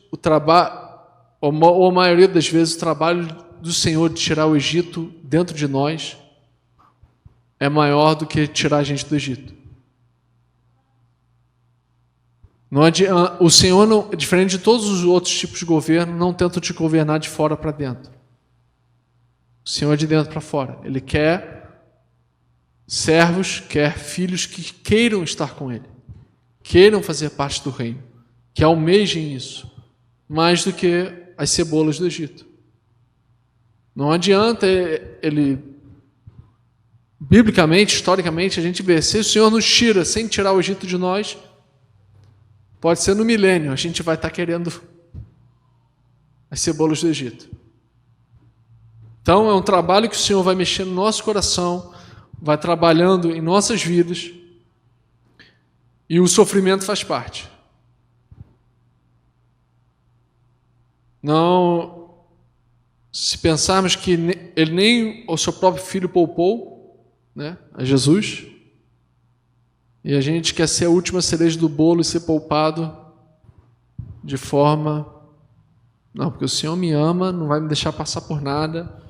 Speaker 1: ou a maioria das vezes, o trabalho do Senhor de tirar o Egito dentro de nós é maior do que tirar a gente do Egito. Não adianta, o Senhor, não, diferente de todos os outros tipos de governo, não tenta te governar de fora para dentro. O Senhor é de dentro para fora. Ele quer servos, quer filhos que queiram estar com Ele, queiram fazer parte do reino, que almejem isso, mais do que as cebolas do Egito. Não adianta ele, biblicamente, historicamente, a gente vê, se o Senhor nos tira sem tirar o Egito de nós, pode ser no milênio, a gente vai estar querendo as cebolas do Egito. Então, é um trabalho que o Senhor vai mexer no nosso coração, vai trabalhando em nossas vidas, e o sofrimento faz parte. Não, se pensarmos que Ele nem o seu próprio Filho poupou, né, a Jesus, e a gente quer ser a última cereja do bolo e ser poupado de forma... Não, porque o Senhor me ama, não vai me deixar passar por nada.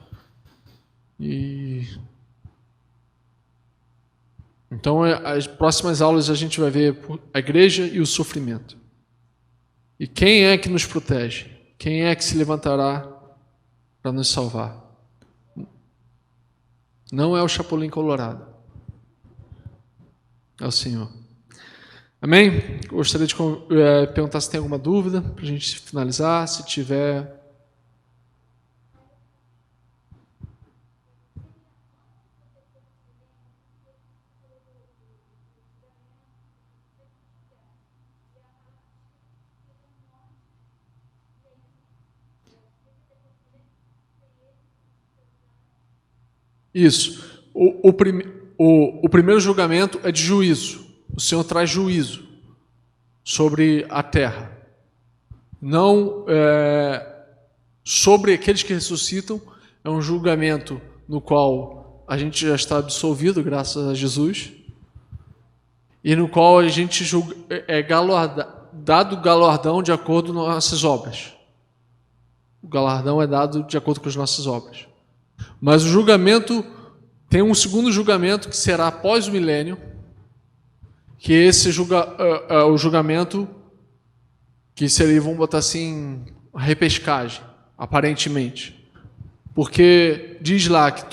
Speaker 1: Então, as próximas aulas a gente vai ver a igreja e o sofrimento. E quem é que nos protege? Quem é que se levantará para nos salvar? Não é o Chapolin Colorado. É o Senhor. Amém? Gostaria de perguntar se tem alguma dúvida, para a gente finalizar. Se tiver... Isso. O primeiro julgamento é de juízo. O Senhor traz juízo sobre a terra. Não sobre aqueles que ressuscitam. É um julgamento no qual a gente já está absolvido, graças a Jesus, e no qual a gente dado galardão de acordo com nossas obras. O galardão é dado de acordo com as nossas obras. Mas o julgamento, tem um segundo julgamento que será após o milênio, que esse o julgamento que seria, vamos botar assim, repescagem, aparentemente. Porque diz lá que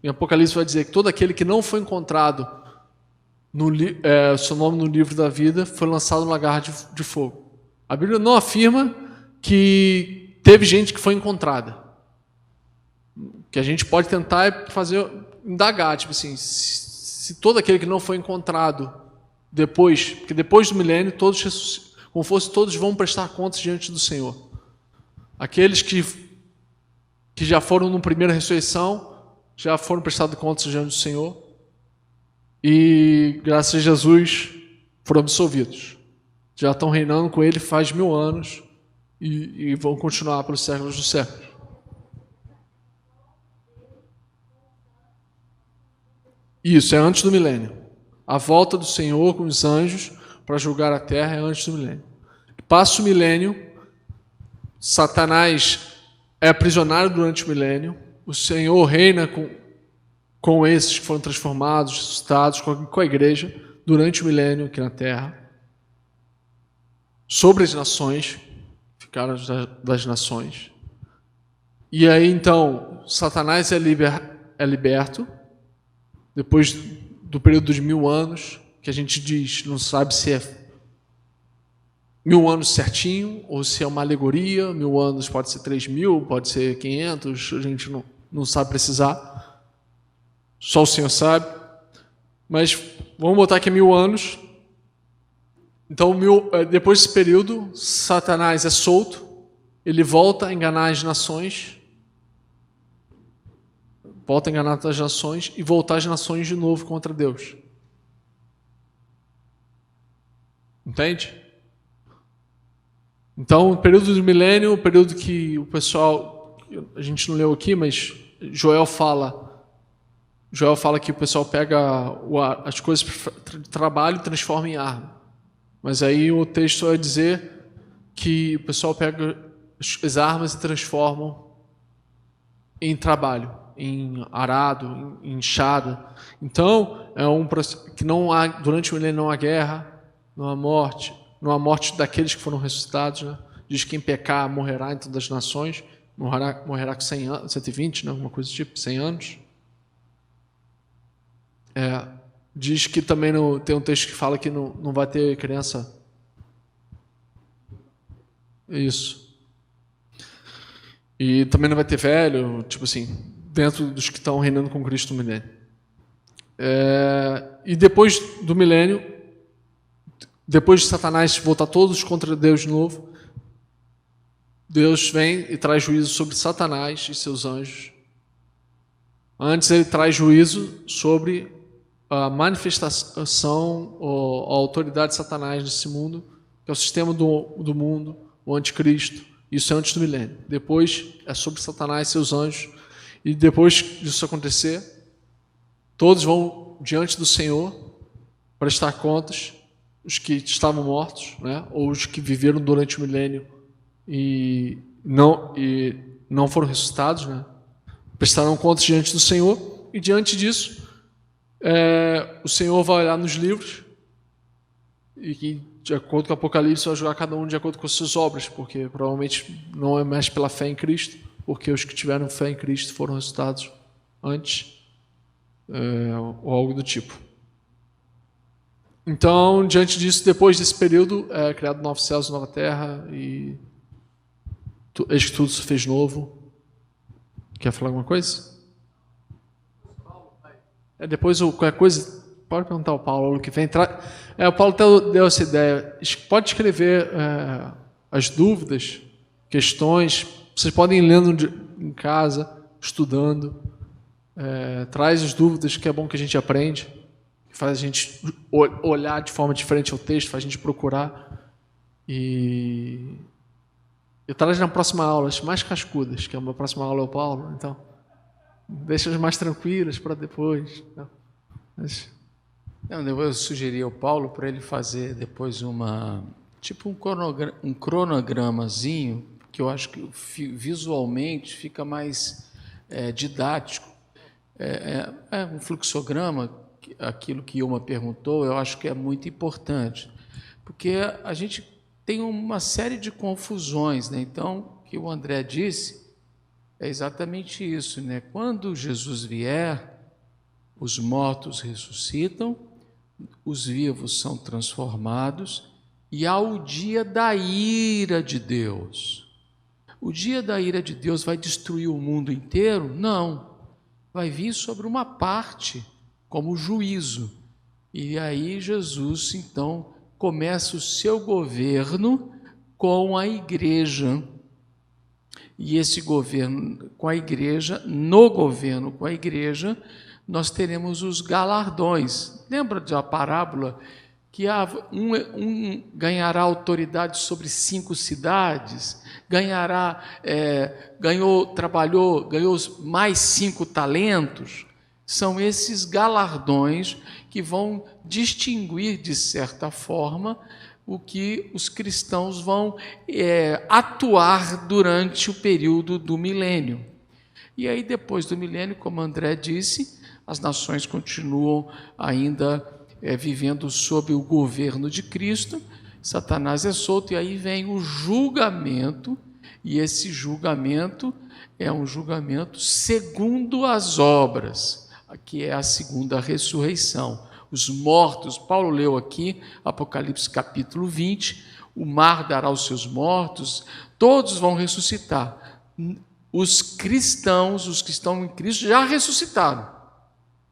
Speaker 1: em Apocalipse vai dizer que todo aquele que não foi encontrado seu nome no livro da vida foi lançado no lagar de fogo. A Bíblia não afirma que teve gente que foi encontrada. Que a gente pode tentar indagar, tipo assim, se todo aquele que não foi encontrado depois, porque depois do milênio, todos, como fosse, todos vão prestar contas diante do Senhor. Aqueles que já foram na primeira ressurreição, já foram prestados contas diante do Senhor, e graças a Jesus foram absolvidos. Já estão reinando com Ele faz 1000 anos, e vão continuar pelos séculos dos séculos. Isso, é antes do milênio. A volta do Senhor com os anjos para julgar a terra é antes do milênio. Passa o milênio, Satanás é aprisionado durante o milênio, o Senhor reina com esses que foram transformados, ressuscitados, com a igreja, durante o milênio aqui na terra, sobre as nações, ficaram das nações. E aí, então, Satanás é liberto, depois do período de 1000 anos, que a gente diz, não sabe se é 1000 anos certinho, ou se é uma alegoria. 1000 anos pode ser 3000, pode ser 500, a gente não sabe precisar. Só o Senhor sabe. Mas vamos botar aqui 1000 anos. Então, depois desse período, Satanás é solto, ele volta a enganar as nações, volta a enganar as nações e voltar as nações de novo contra Deus. Entende? Então, o período do milênio, o período que o pessoal, a gente não leu aqui, mas Joel fala que o pessoal pega as coisas de trabalho e transforma em arma. Mas aí o texto vai dizer que o pessoal pega as armas e transformam em trabalho, em arado, em enxada. Então, é um processo que não há, durante o milênio não há guerra, não há morte daqueles que foram ressuscitados, né? Diz que quem pecar morrerá em todas as nações, morrerá com 100 anos, 120, né? Alguma coisa do tipo, 100 anos. Diz que também tem um texto que fala que não vai ter criança. Isso. E também não vai ter velho, tipo assim, dentro dos que estão reinando com Cristo no milênio. E depois do milênio, depois de Satanás voltar todos contra Deus de novo, Deus vem e traz juízo sobre Satanás e seus anjos. Antes ele traz juízo sobre a manifestação ou a autoridade de Satanás nesse mundo, que é o sistema do mundo, o anticristo. Isso é antes do milênio. Depois é sobre Satanás e seus anjos. E depois disso acontecer, todos vão diante do Senhor prestar contas, os que estavam mortos, né? Ou os que viveram durante o milênio e não foram ressuscitados, né? Prestarão contas diante do Senhor, e diante disso o Senhor vai olhar nos livros e, de acordo com o Apocalipse, vai julgar cada um de acordo com as suas obras, porque provavelmente não é mais pela fé em Cristo, porque os que tiveram fé em Cristo foram ressuscitados antes, ou algo do tipo. Então, diante disso, depois desse período, é criado novos céus e nova terra, e eis que tudo se fez novo. Quer falar alguma coisa? Depois, qualquer coisa, pode perguntar ao Paulo que vem. O Paulo deu essa ideia. Pode escrever as dúvidas, questões. Vocês podem ir lendo em casa, estudando. Traz as dúvidas, que é bom que a gente aprende. Faz a gente olhar de forma diferente ao texto, faz a gente procurar. E traz na próxima aula as mais cascudas, que a minha próxima aula é o Paulo. Então, deixa as mais tranquilas para depois.
Speaker 2: Eu sugeri ao Paulo para ele fazer depois um cronogramazinho, que eu acho que visualmente fica mais didático. Um fluxograma, aquilo que Ilma perguntou, eu acho que é muito importante, porque a gente tem uma série de confusões, né? Então, o que o André disse é exatamente isso, né? Quando Jesus vier, os mortos ressuscitam, os vivos são transformados, e há o dia da ira de Deus. O dia da ira de Deus vai destruir o mundo inteiro? Não. Vai vir sobre uma parte, como juízo. E aí Jesus, então, começa o seu governo com a igreja. E esse governo com a igreja, no governo com a igreja, nós teremos os galardões. Lembra da parábola que um ganhará autoridade sobre 5 cidades, trabalhou, ganhou mais 5 talentos? São esses galardões que vão distinguir, de certa forma, o que os cristãos vão atuar durante o período do milênio. E aí, depois do milênio, como André disse, as nações continuam ainda vivendo sob o governo de Cristo, Satanás é solto, e aí vem o julgamento, e esse julgamento é um julgamento segundo as obras, que é a segunda ressurreição. Os mortos, Paulo leu aqui, Apocalipse capítulo 20, o mar dará os seus mortos, todos vão ressuscitar. Os cristãos, os que estão em Cristo, já ressuscitaram.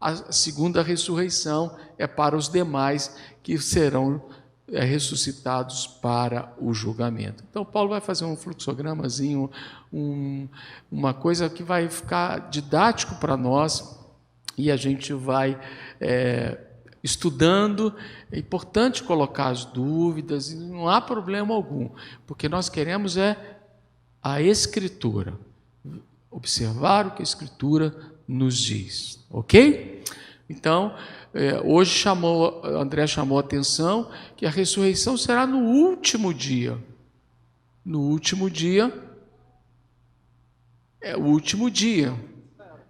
Speaker 2: A segunda ressurreição é para os demais que serão ressuscitados para o julgamento. Então, Paulo vai fazer um fluxogramazinho, uma coisa que vai ficar didático para nós, e a gente vai estudando. É importante colocar as dúvidas, e não há problema algum, porque nós queremos a Escritura, observar o que a Escritura nos diz, ok? Então, hoje André chamou a atenção que a ressurreição será no último dia. No último dia, o último dia,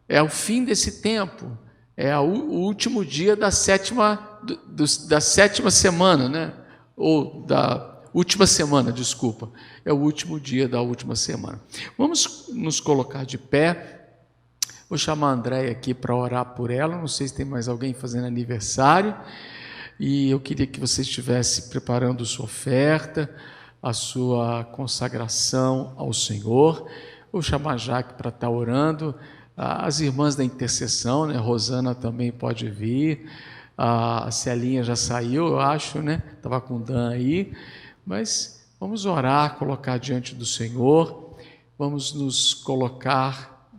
Speaker 2: é o fim desse tempo, o último dia da sétima semana, né? ou da última semana, desculpa, é o último dia da última semana. Vamos nos colocar de pé. Vou chamar a Andréia aqui para orar por ela. Não sei se tem mais alguém fazendo aniversário. E eu queria que você estivesse preparando sua oferta, a sua consagração ao Senhor. Vou chamar a Jaque para estar orando. As irmãs da intercessão, né? Rosana também pode vir. A Celinha já saiu, eu acho, né? Estava com o Dan aí. Mas vamos orar, colocar diante do Senhor. Vamos nos colocar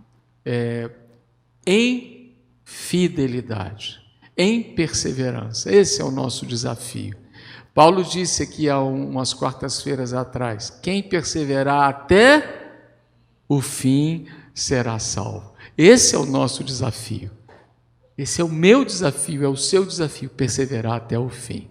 Speaker 2: em fidelidade, em perseverança. Esse é o nosso desafio. Paulo disse aqui há umas quartas-feiras atrás: quem perseverar até o fim será salvo. Esse é o nosso desafio. Esse é o meu desafio, é o seu desafio, perseverar até o fim.